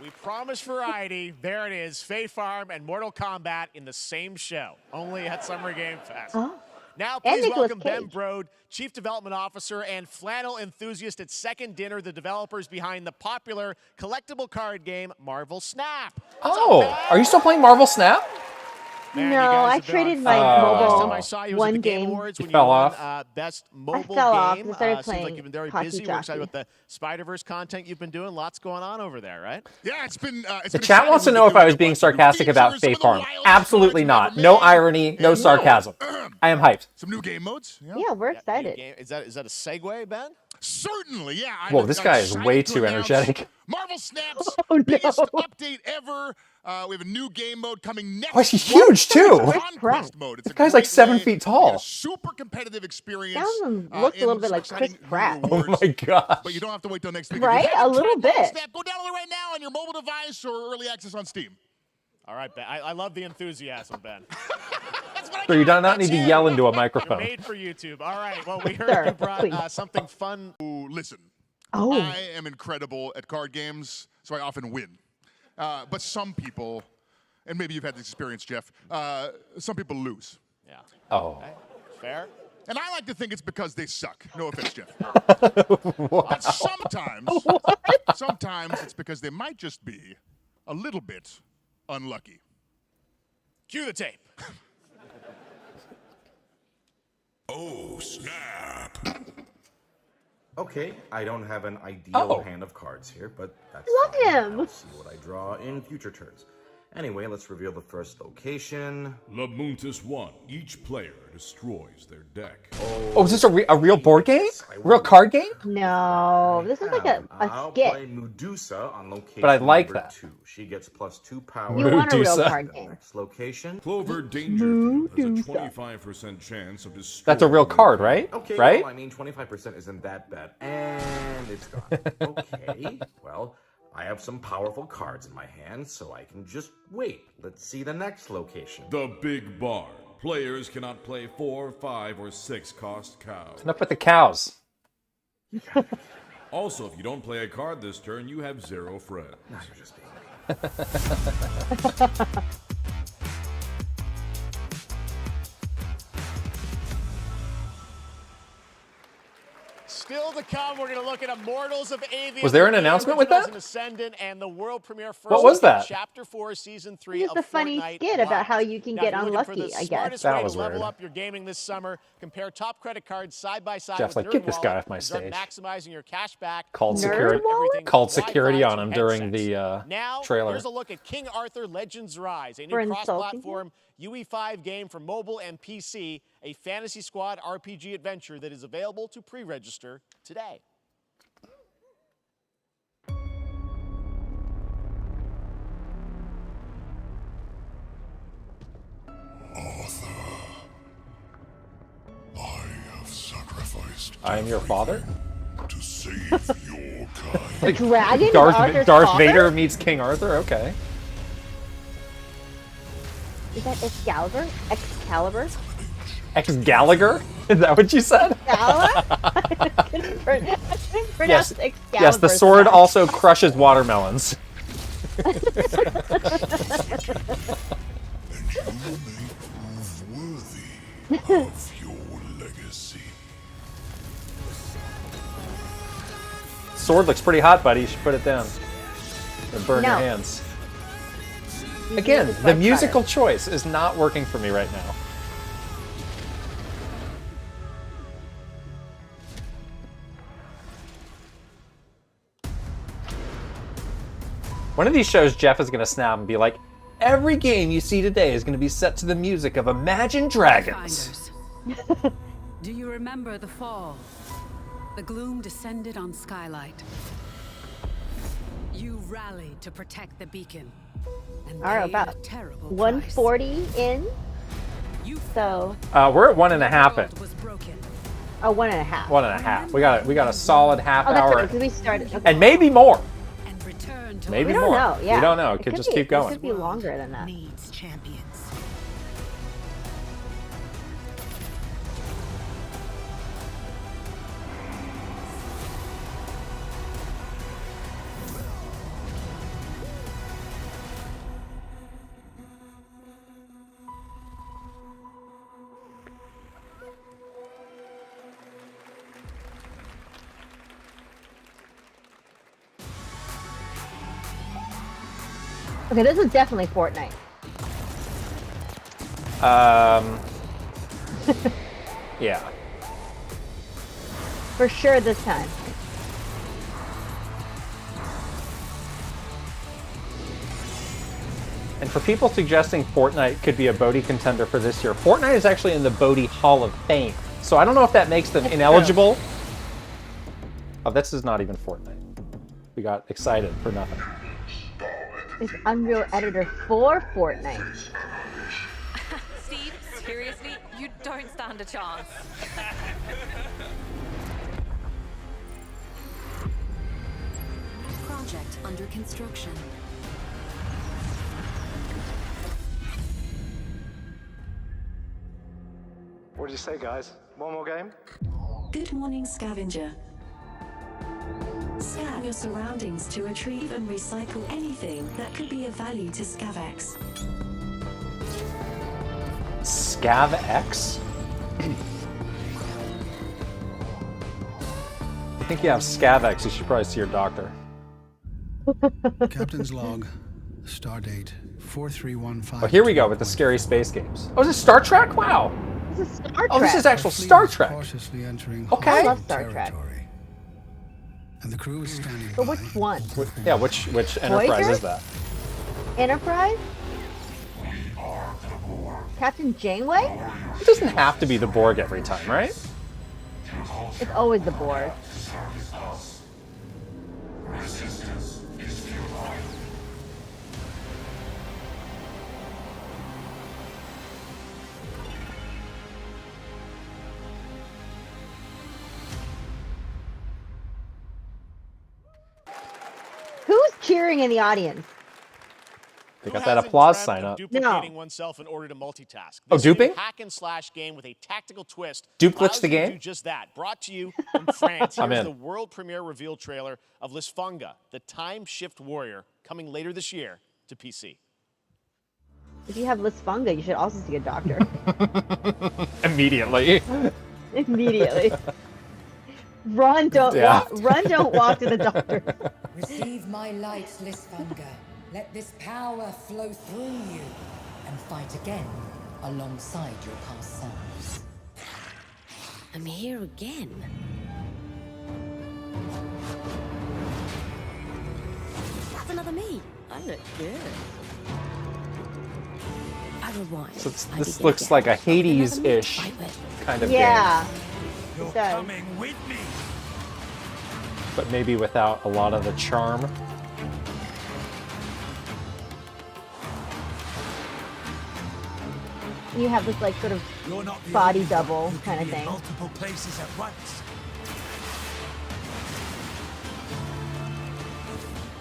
We promised variety. There it is. Fae Farm and Mortal Kombat in the same show, only at Summer Game Fest. Oh. Now, And please Nicolas welcome Ben Cage. Brode, Chief Development Officer and flannel enthusiast at Second Dinner, the developers behind the popular collectible card game Marvel Snap. Oh, are you still playing Marvel Snap? Man, No, you guys I have been on traded fire. my Last time mobile I saw you was at one the Game game. Awards when You you fell won off? Best Mobile fell off Game. and started Seems playing like you've been very Hockey busy. We're excited Jockey. with the Spider-Verse content you've been doing. Lots going on over there, right? Yeah, it's been. The chat wants to know if I was being sarcastic about Faith Farm. Absolutely not. No irony, no sarcasm. I am hyped. Some new game modes. Yeah, we're excited. Is that a segue, Ben? Certainly, yeah. Whoa, this guy is way too energetic. Marvel Snap's Oh, no. biggest update ever. We have a new game mode coming next. Oh, he's huge, too. Conquest mode. It's This a guy's like great 7 way feet to tall. get a super competitive experience. Looks a little and bit some like Chris exciting new Pratt. Oh rewards. my gosh. But you don't have to wait till next week. Right? If you haven't A little tried Marvel bit. Snap, go download it right now on your mobile device or early access on Steam. All right, Ben. I love the enthusiasm, Ben. So you do not need to yell into a You're microphone. made for YouTube. All right. Well, we heard Sure, you brought please. something fun. Ooh, listen. Oh. I am incredible at card games, so I often win. But some people, and maybe you've had this experience, Jeff, some people lose. Yeah. Oh. Okay. Fair. And I like to think it's because they suck. No offense, Jeff. What? But sometimes it's because they might just be a little bit unlucky. Cue the tape. Oh, snap. Okay, I don't have an ideal hand of cards here, but that's Love fine. him. I'll see what I draw in future turns. Anyway, let's reveal the first location. Labuntus 1. Each player destroys their deck. Oh, is this a real board game? Real card game? No, this is like a I'll skit. play Medusa on location But I like number that. 2. She gets +2 power. You want a real Medusa. card game. Next location. Clover Danger has a 25% chance of destroying. That's a real card, right? Okay, Right? well, I mean, 25% isn't that bad. And it's gone. Okay, well, I have some powerful cards in my hand, so I can just wait. Let's see the next location. The Big Barn. Players cannot play 4, 5, or 6 cost cows. Enough with the cows. Also, if you don't play a card this turn, you have 0 friends. No, you're just being... Still to come, we're going to look at Immortals of Avium. Was there an announcement with that? An Ascendant and the world premiere first. What was look at that? Chapter 4, Season 3 Just of a funny Fortnite skit Live. about how you can Now, get if you're looking for unlucky, the I guess. smartest That way was to level weird. up your gaming this summer, compare top credit cards side by side Jeff's with like, your "Get this wallet guy off my and start stage." maximizing your cash back. Called Nerd security. wallet? Called Wi-Fi security to on him during headsets. the Now, trailer. here's a look at King Arthur Legends Rise, a new For insulting cross-platform UE5 game for mobile and PC, a Fantasy Squad RPG adventure that is available to pre-register today. Arthur, I have sacrificed I am your father? to save your kind. Like Dragon is Darth Arthur's Darth father? Vader meets King Arthur? Okay. Is that Excalibur? Excalibur? Ex-Gallagher? Is that what you said? I couldn't pronounce Yes. Excalibur. Yes, the sword also crushes watermelons. And you may prove worthy of your legacy. Sword looks pretty hot, buddy. You should put it down. Or burn your No. hands. You Again, use it the like musical fire. choice is not working for me right now. One of these shows, Jeff is going to snap and be like, every game you see today is going to be set to the music of Imagine Dragons. Finders. Do you remember the fall? The gloom descended on Skylight. You rallied to protect the beacon. And All right, paid about a terrible 140 in. So, We're at 1.5 in. was broken. oh, 1.5. 1.5. We got a solid half Oh, that's hour. right, because we started. Okay. And maybe more. And return to Maybe we don't more. know. Yeah. We don't know. It could just be, keep going. It could be longer than that. needs champions. Okay, this is definitely Fortnite. Yeah. For sure this time. And for people suggesting Fortnite could be a Bodhi contender for this year, Fortnite is actually in the Bodhi Hall of Fame. So I don't know if that makes them ineligible. Oh, this is not even Fortnite. We got excited for nothing. It's Unreal Editor for Fortnite. Steve, seriously, you don't stand a chance. Project under construction. What did you say, guys? One more game? Good morning, scavenger. Scan your surroundings to retrieve and recycle anything that could be of value to ScavX. ScavX? I think you have ScavX. You should probably see your doctor. Captain's log, stardate 4315. Oh, here we go with the scary space games. Oh, is this Star Trek? Wow. This is Star Trek. Oh, this is actual Star Trek. Cautiously entering Okay. I love Star Trek. And the crew is standing But which one? Yeah, which Enterprise Voyager? is that? Enterprise? Captain Janeway? It doesn't have to be the Borg every time, right? It's always the Borg. Who's cheering in the audience? They got that applause sign up. Duplicating oneself in order to multitask. Oh, This duping? new hack and slash game with a tactical twist. Dupe glitch allows the you to game? Do just that. Brought to you from France. I'm Here's in. the world premiere reveal trailer of Lisfunga, the time shift warrior, coming later this year to PC. If you have Lisfunga, you should also see a doctor. Immediately. Immediately. Run, don't Yeah. run, don't walk to the doctor. Receive my light, Lisfunga. Let this power flow through you and fight again alongside your past selves. I'm here again. That's another me. I look good. I rewind. So this looks like a Hades-ish kind of Yeah. game. It does. Coming with me. But maybe without a lot of the charm. You have this like sort of body double kind of thing. Multiple places at once.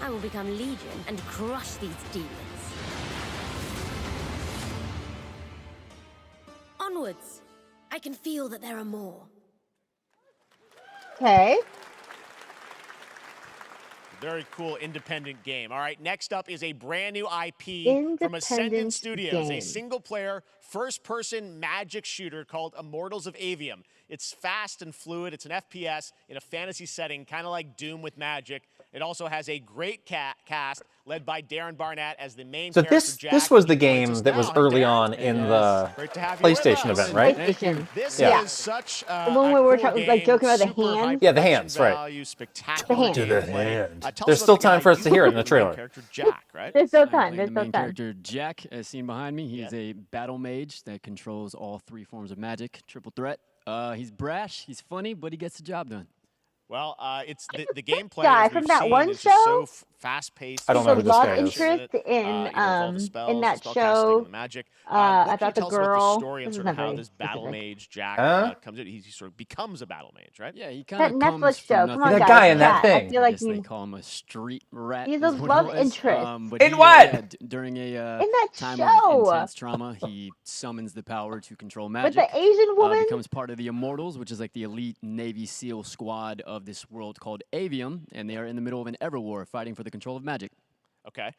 I will become Legion and crush these demons. Onwards. I can feel that there are more. Okay. Very cool independent game. All right, next up is a brand new IP from Ascendant Independent Studios, a game. single-player, first-person magic shooter called Immortals of Avium. It's fast and fluid. It's an FPS in a fantasy setting, kind of like Doom with magic. It also has a great cast led by Darren Barnett as the main So character. this was the game that was early on in the Great to have you with PlayStation us. event, right? PlayStation. This Yeah. is such The one where we were cool like joking about the super hands. high Yeah, the hands, right. value, spectacular The hands. To the gameplay. hand. Tell us There's about still the guy time for us to you hear it in play, the trailer. Character Jack, right? There's still I time. play There's the still main time. character Jack, as seen behind me. He's a battle mage that controls all three forms of magic, triple threat. He's brash, he's funny, but he gets the job done. Well, it's the gameplay guy as from we've that seen one is just show? so fast-paced. I don't know who There's this a lot guy of is. interest in that show. Magic. I thought the Tell us about girl. the story and This is sort not of how very this battle specific. mage Jack Huh? comes in. He sort of becomes a battle mage, right? Yeah, he That kind of comes Netflix from show. nothing. Come on, That guys. guy in that Yeah, thing. I feel I like guess they he, call him a street rat. he's is a what he love was. interest. But In he, what? during a in that time show. of intense trauma, he summons the power to control With magic. the Asian woman. Becomes part of the Immortals, which is like the elite Navy SEAL squad of this world called Avium, and they are in the middle of an ever war fighting for the control of magic. Okay.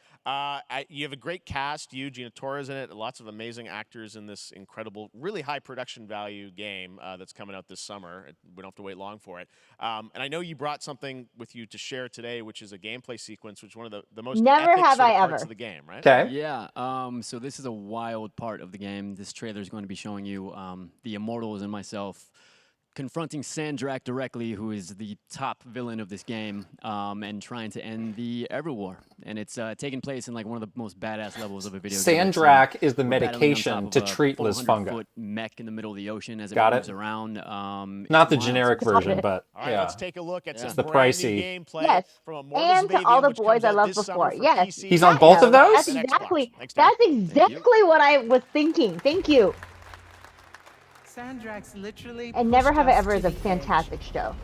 You have a great cast. You, Gina Torres in it. Lots of amazing actors in this incredible, really high production value game that's coming out this summer. We don't have to wait long for it. And I know you brought something with you to share today, which is a gameplay sequence, which is one of the most Never epic have sort of I parts ever. of the game, right? Okay. Yeah. So this is a wild part of the game. This trailer is going to be showing you the Immortals and myself confronting Sandrak directly, who is the top villain of this game, and trying to end the Everwar. And it's taking place in like one of the most badass levels of a video game. Sandrak is the We're battling on medication top of to a treat 400-foot Lisfunga. mech in the middle of the ocean as it Got moves it. around. Not the Wild. generic version, but All right, yeah. let's take a look at some It's the brand new pricey. gameplay Yes. from Immortals And to all the which boys comes I out loved this summer before. for Yes. PC, He's on both of those? That's and Xbox. exactly. Thanks, Dan. That's exactly what I was thinking. Thank you. Sandrax literally. And Never pushed Have I us Ever to is a the edge. fantastic show.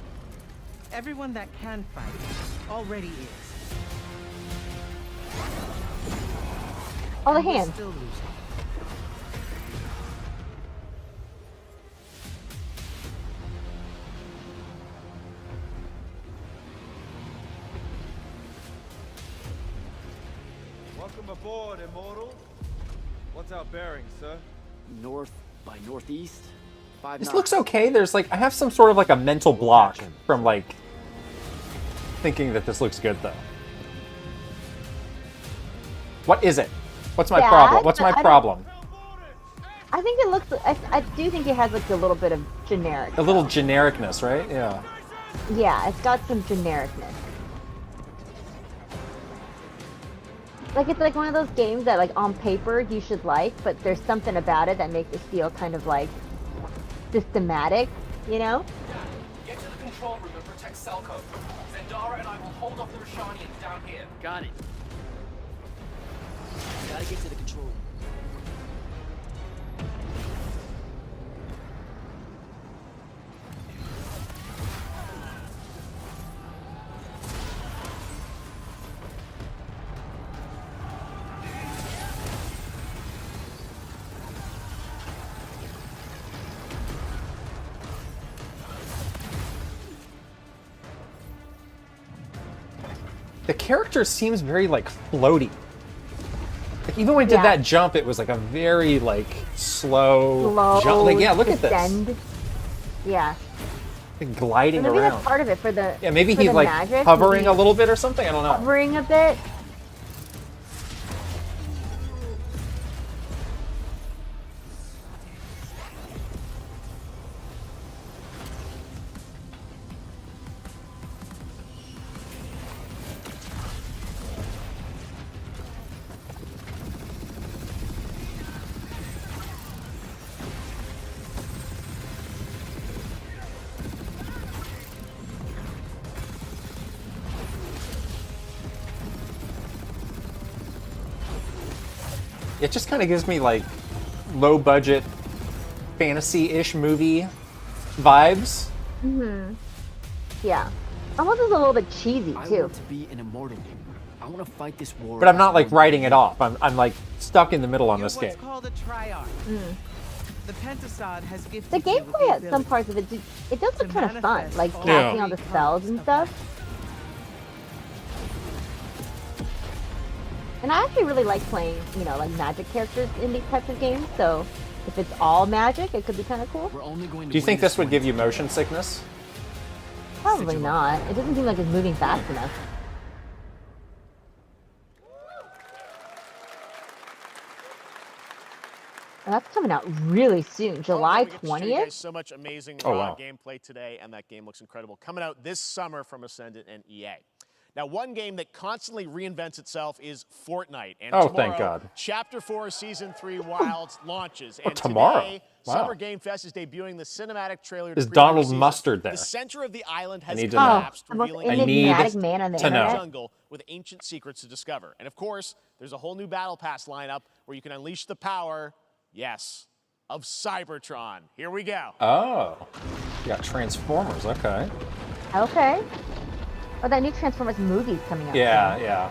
Everyone that can fight already is. All the And we're hands. still losing. Welcome aboard, Immortal. What's our bearing, sir? North by northeast. 5 This knots. looks okay. There's like I have some sort of like a mental block from like thinking that this looks good though. What is it? What's my Bad, problem? What's but my I don't- problem? I think it looks. I do think it has like a little bit of generic. A little genericness, right? Yeah. Yeah, it's got some genericness. Like it's like one of those games that like on paper you should like, but there's something about it that makes it feel kind of like systematic, you know? Get to the control room and protect Selko. Zendara and I will hold off the Rashanians down here. Got it. Gotta get to the control room. The character seems very like floaty. Like even when it did that jump, it was like a very like slow jump. Like yeah, look at this. descend. Yeah. Like, gliding Maybe around. that's part of it for the. Yeah, maybe for he's the like magic, hovering maybe a little bit or something. I don't know. Hovering a bit. It just kind of gives me like low budget fantasy-ish movie vibes. Mhm. Yeah. Almost is a little bit cheesy I too. want to be an immortal. I want to fight this war. But I'm not like writing it off. I'm like stuck in the middle on You're this what's game. called a triarch. The Pentasod has gifted The you with gameplay at ability some parts of it, it does look to kind of fun, manifest like all casting all three the spells and stuff. And I actually really like playing, you know, like magic characters in these types of games. So if it's all magic, it could be kind of cool. We're only going to Do you think this would give you motion sickness? Probably not. It doesn't seem like it's moving fast enough. And that's coming out really soon, July We get to show you guys 20th. so much amazing Oh, wow. gameplay today, and that game looks incredible. Coming out this summer from Ascendant and EA. Now, one game that constantly reinvents itself is Fortnite. And Oh, tomorrow, thank God. Chapter 4, Season 3 Wilds launches. And tomorrow? today, Wow. Summer Game Fest is debuting the cinematic trailer to Is preview Donald the season. Mustard there? The center of the island I has need to know. collapsed, the most revealing I need enigmatic man on the to know. internet. jungle with ancient secrets to discover. And of course, there's a whole new Battle Pass lineup where you can unleash the power, yes, of Cybertron. Here we go. Oh. You got Transformers, okay. Okay. Oh, that new Transformers movie's coming out. Yeah, soon. yeah.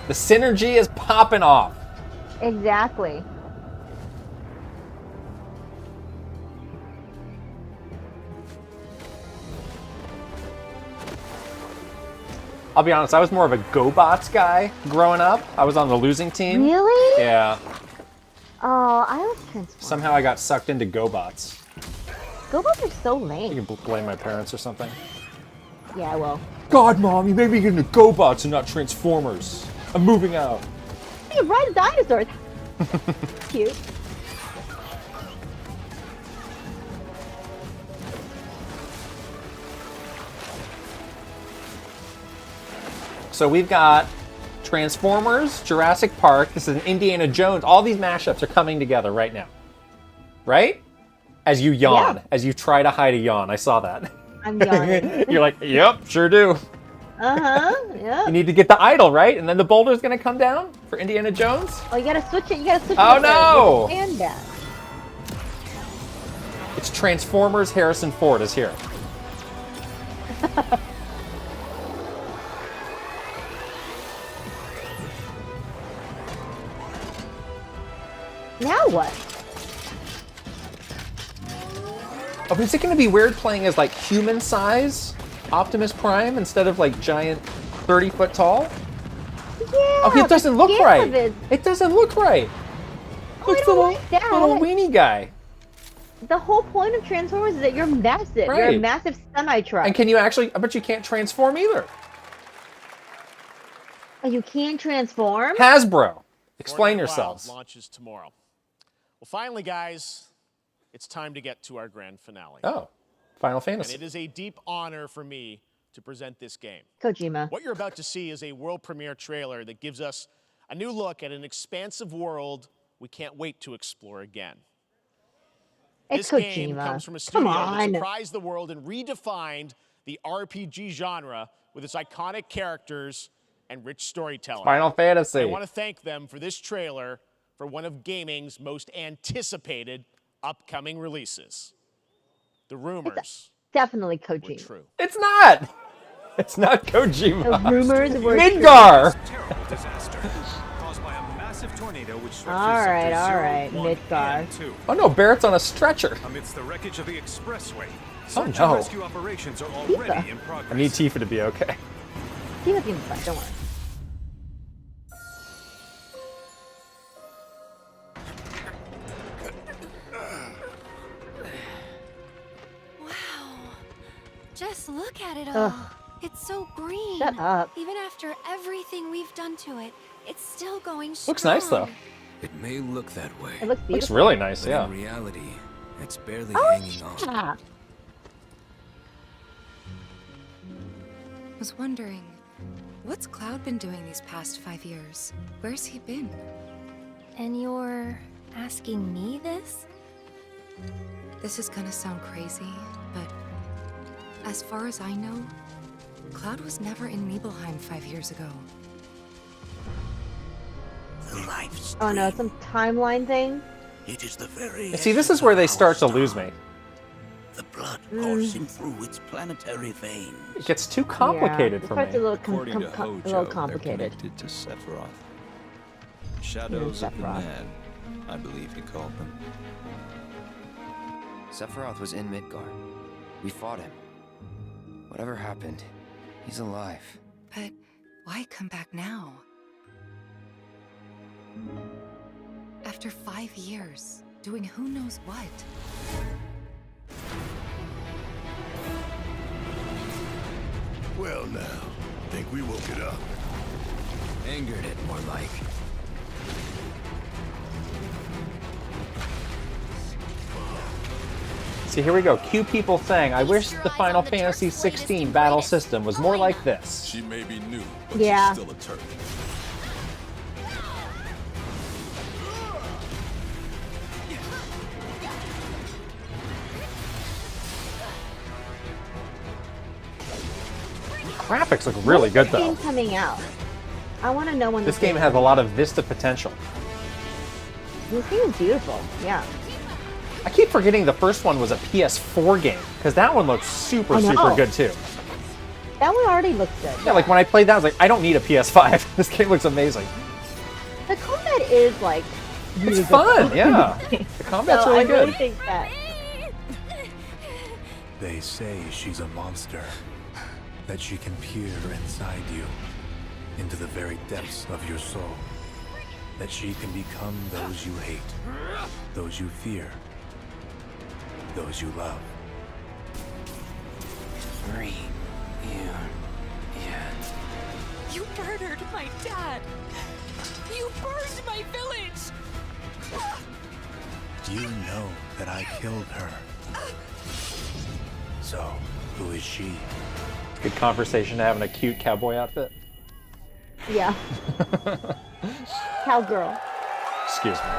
The synergy is popping off. Exactly. I'll be honest, I was more of a GoBots guy growing up. I was on the losing team. Really? Yeah. Oh, I was Transformers. Somehow I got sucked into GoBots. GoBots are so lame. You can blame my parents or something. Yeah, I will. God, Mom, you made me get into GoBots and not Transformers. I'm moving out. You ride dinosaurs. Cute. So we've got Transformers, Jurassic Park, this is an Indiana Jones. All these mashups are coming together right now. Right? As you yawn, Yeah. as you try to hide a yawn. I saw that. I'm yawning. You're like, yep, sure do. Uh-huh, yeah. You need to get the idol, right? And then the boulder's gonna come down for Indiana Jones? Oh, you gotta switch it. You gotta switch it. Oh, with the- no! with the hand back. It's Transformers Harrison Ford is here. Now what? Oh, but is it gonna be weird playing as like human size Optimus Prime instead of like giant 30-foot tall? Yeah. Oh, it doesn't look scale right. of it- It doesn't look right. Oh, I don't like that. Little weenie guy. The whole point of Transformers is that you're massive. You're a Right. massive semi-truck. And can you actually, I bet you can't transform either. Oh, you can't transform? Hasbro, explain Fortnite yourselves. Wild launches tomorrow. Well, finally, guys, it's time to get to our grand finale. Oh, Final And Fantasy. it is a deep honor for me to present this game. Kojima. What you're about to see is a world premiere trailer that gives us a new look at an expansive world we can't wait to explore again. It's This game Kojima. comes from a Come studio that on. surprised the world and redefined the RPG genre with its iconic characters and rich storytelling. Final Fantasy. I want to thank them for this trailer for one of gaming's most anticipated upcoming releases. The rumors Definitely were Kojima. true. It's not. It's not Kojima. The rumors were Midgar. Terrible disaster caused by a massive tornado which struck All through right, sectors all 0, right, 1, Midgar. and 2. Oh no, Barrett's on a stretcher. Amidst the wreckage of the expressway, Oh, search and no. rescue operations are already in progress. I need Tifa to be okay. Tifa's gonna be fine, don't worry. Just look at it all. Ugh. It's so green. Shut up. Even after everything we've done to it, it's still going strong. Looks nice though. It may look that way. It looks Looks beautiful. really nice, but yeah. in reality, it's barely Oh, hanging on. yeah. Was wondering, what's Cloud been doing these past 5 years? Where's he been? And you're asking me this? This is gonna sound crazy, but as far as I know, Cloud was never in Nibelheim 5 years ago. Oh no, some timeline thing? It is the very See, this is where they start to lose me. the blood coursing through its planetary veins. It gets too complicated Yeah, for this part's me. a little, According to a Hojo, little they're complicated. connected to Sephiroth. Shadows of the Sephiroth. Mad, I believe he called them. Sephiroth was in Midgard. We fought him. Whatever happened, he's alive. But why come back now? After 5 years, doing who knows what? Well now, think we woke it up. Angered it, more like. See, here we go. Cue people saying, I wish the Final Fantasy 16 battle system was more like this. She may be new, but Yeah. she's still a turtle. Graphics look really good When's though. this game coming out? I want to know when This game has a lot of Vista potential. This game is beautiful. Yeah. I keep forgetting the first one was a PS4 game, because that one looks super, I know. super good too. That one already looks good. Yeah, like when I played that, I was like, I don't need a PS5. This game looks amazing. The combat is like really It's fun, good. yeah. The combat's So really I really good. think that. They say she's a monster. that she can peer inside you, into the very depths of your soul. That she can become those you hate, those you fear, those you love. Reunion. You murdered my dad! You burned my village! You know that I killed her. So, who is she? Good conversation to have in a cute cowboy outfit. Yeah. Cowgirl. Excuse me.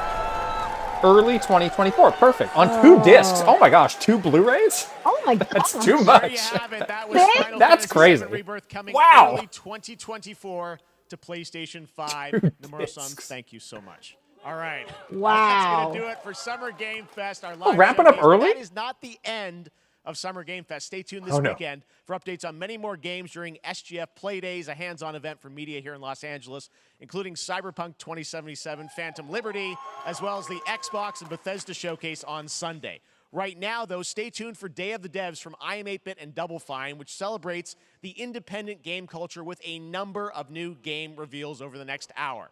Early 2024. Perfect. On 2 discs. Oh my gosh, 2 Blu-rays? Oh my god. That's too much. There you have it. That was Final That's Fantasy crazy. VII Rebirth coming Wow. early 2024 to PlayStation 5. Nomura-san, thank you so much. All right. Wow. That's going to do it for Summer Game Fest. Our live wrap it up showcase. early? That is not the end of Summer Game Fest. Stay tuned this weekend for updates on many more games during SGF Play Days, a hands-on event for media here in Los Angeles, including Cyberpunk 2077, Phantom Liberty, as well as the Xbox and Bethesda Showcase on Sunday. Right now, though, stay tuned for Day of the Devs from IM8-Bit and Double Fine, which celebrates the independent game culture with a number of new game reveals over the next hour.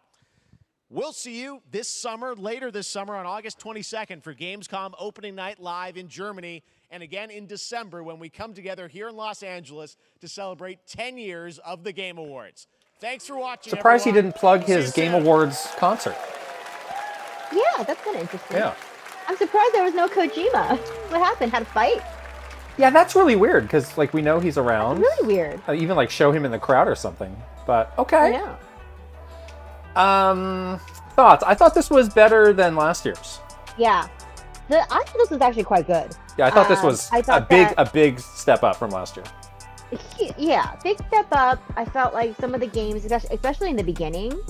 We'll see you this summer, later this summer on August 22nd for Gamescom Opening Night Live in Germany, and again in December when we come together here in Los Angeles to celebrate 10 years of the Game Awards. Thanks for watching, Surprised he everyone. didn't plug See you his Game soon. Awards concert. Yeah, that's kind of interesting. Yeah. I'm surprised there was no Kojima. What happened? Had a fight? Yeah, that's really weird because like we know he's around. Really weird. Even like show him in the crowd or something. But okay. Yeah. Thoughts? I thought this was better than last year's. Yeah. I thought this was actually quite good. Yeah, I thought this was I thought a big step up from last year. Yeah, big step up. I felt like some of the games, especially in the beginning,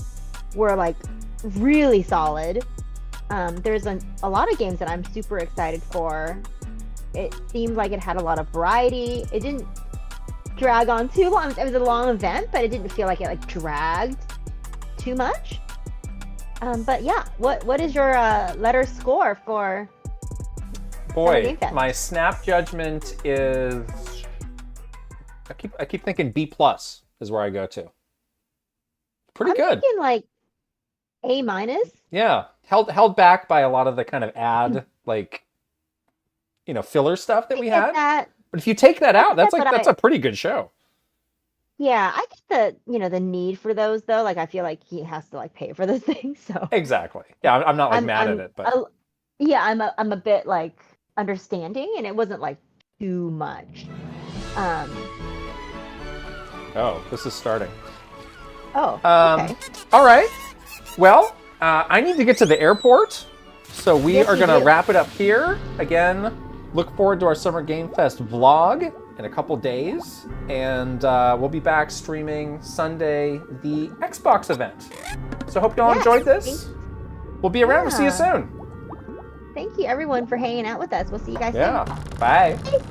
were like really solid. There's a lot of games that I'm super excited for. It seemed like it had a lot of variety. It didn't drag on too long. It was a long event, but it didn't feel like it like dragged too much. But yeah, what is your letter score for? Boy, my snap judgment is. I keep thinking B+ is where I go to. Pretty good. I'm thinking like A-. Yeah, held back by a lot of the kind of ad like, filler stuff that we had. But if you take that out, that's a pretty good show. Yeah, I get the the need for those though. Like I feel like he has to like pay for those things. So Exactly. Yeah, I'm not like mad at it, but yeah, I'm a bit like understanding, and it wasn't like too much. Oh, this is starting. Oh. Okay. All right. Well, I need to get to the airport, so we are going to wrap it up here. Again, look forward to our Summer Game Fest vlog in a couple days, and we'll be back streaming Sunday the Xbox event. So hope you all enjoyed this. We'll be around. We'll see you soon. Thank you everyone for hanging out with us. We'll see you guys soon. Yeah. Bye. Bye.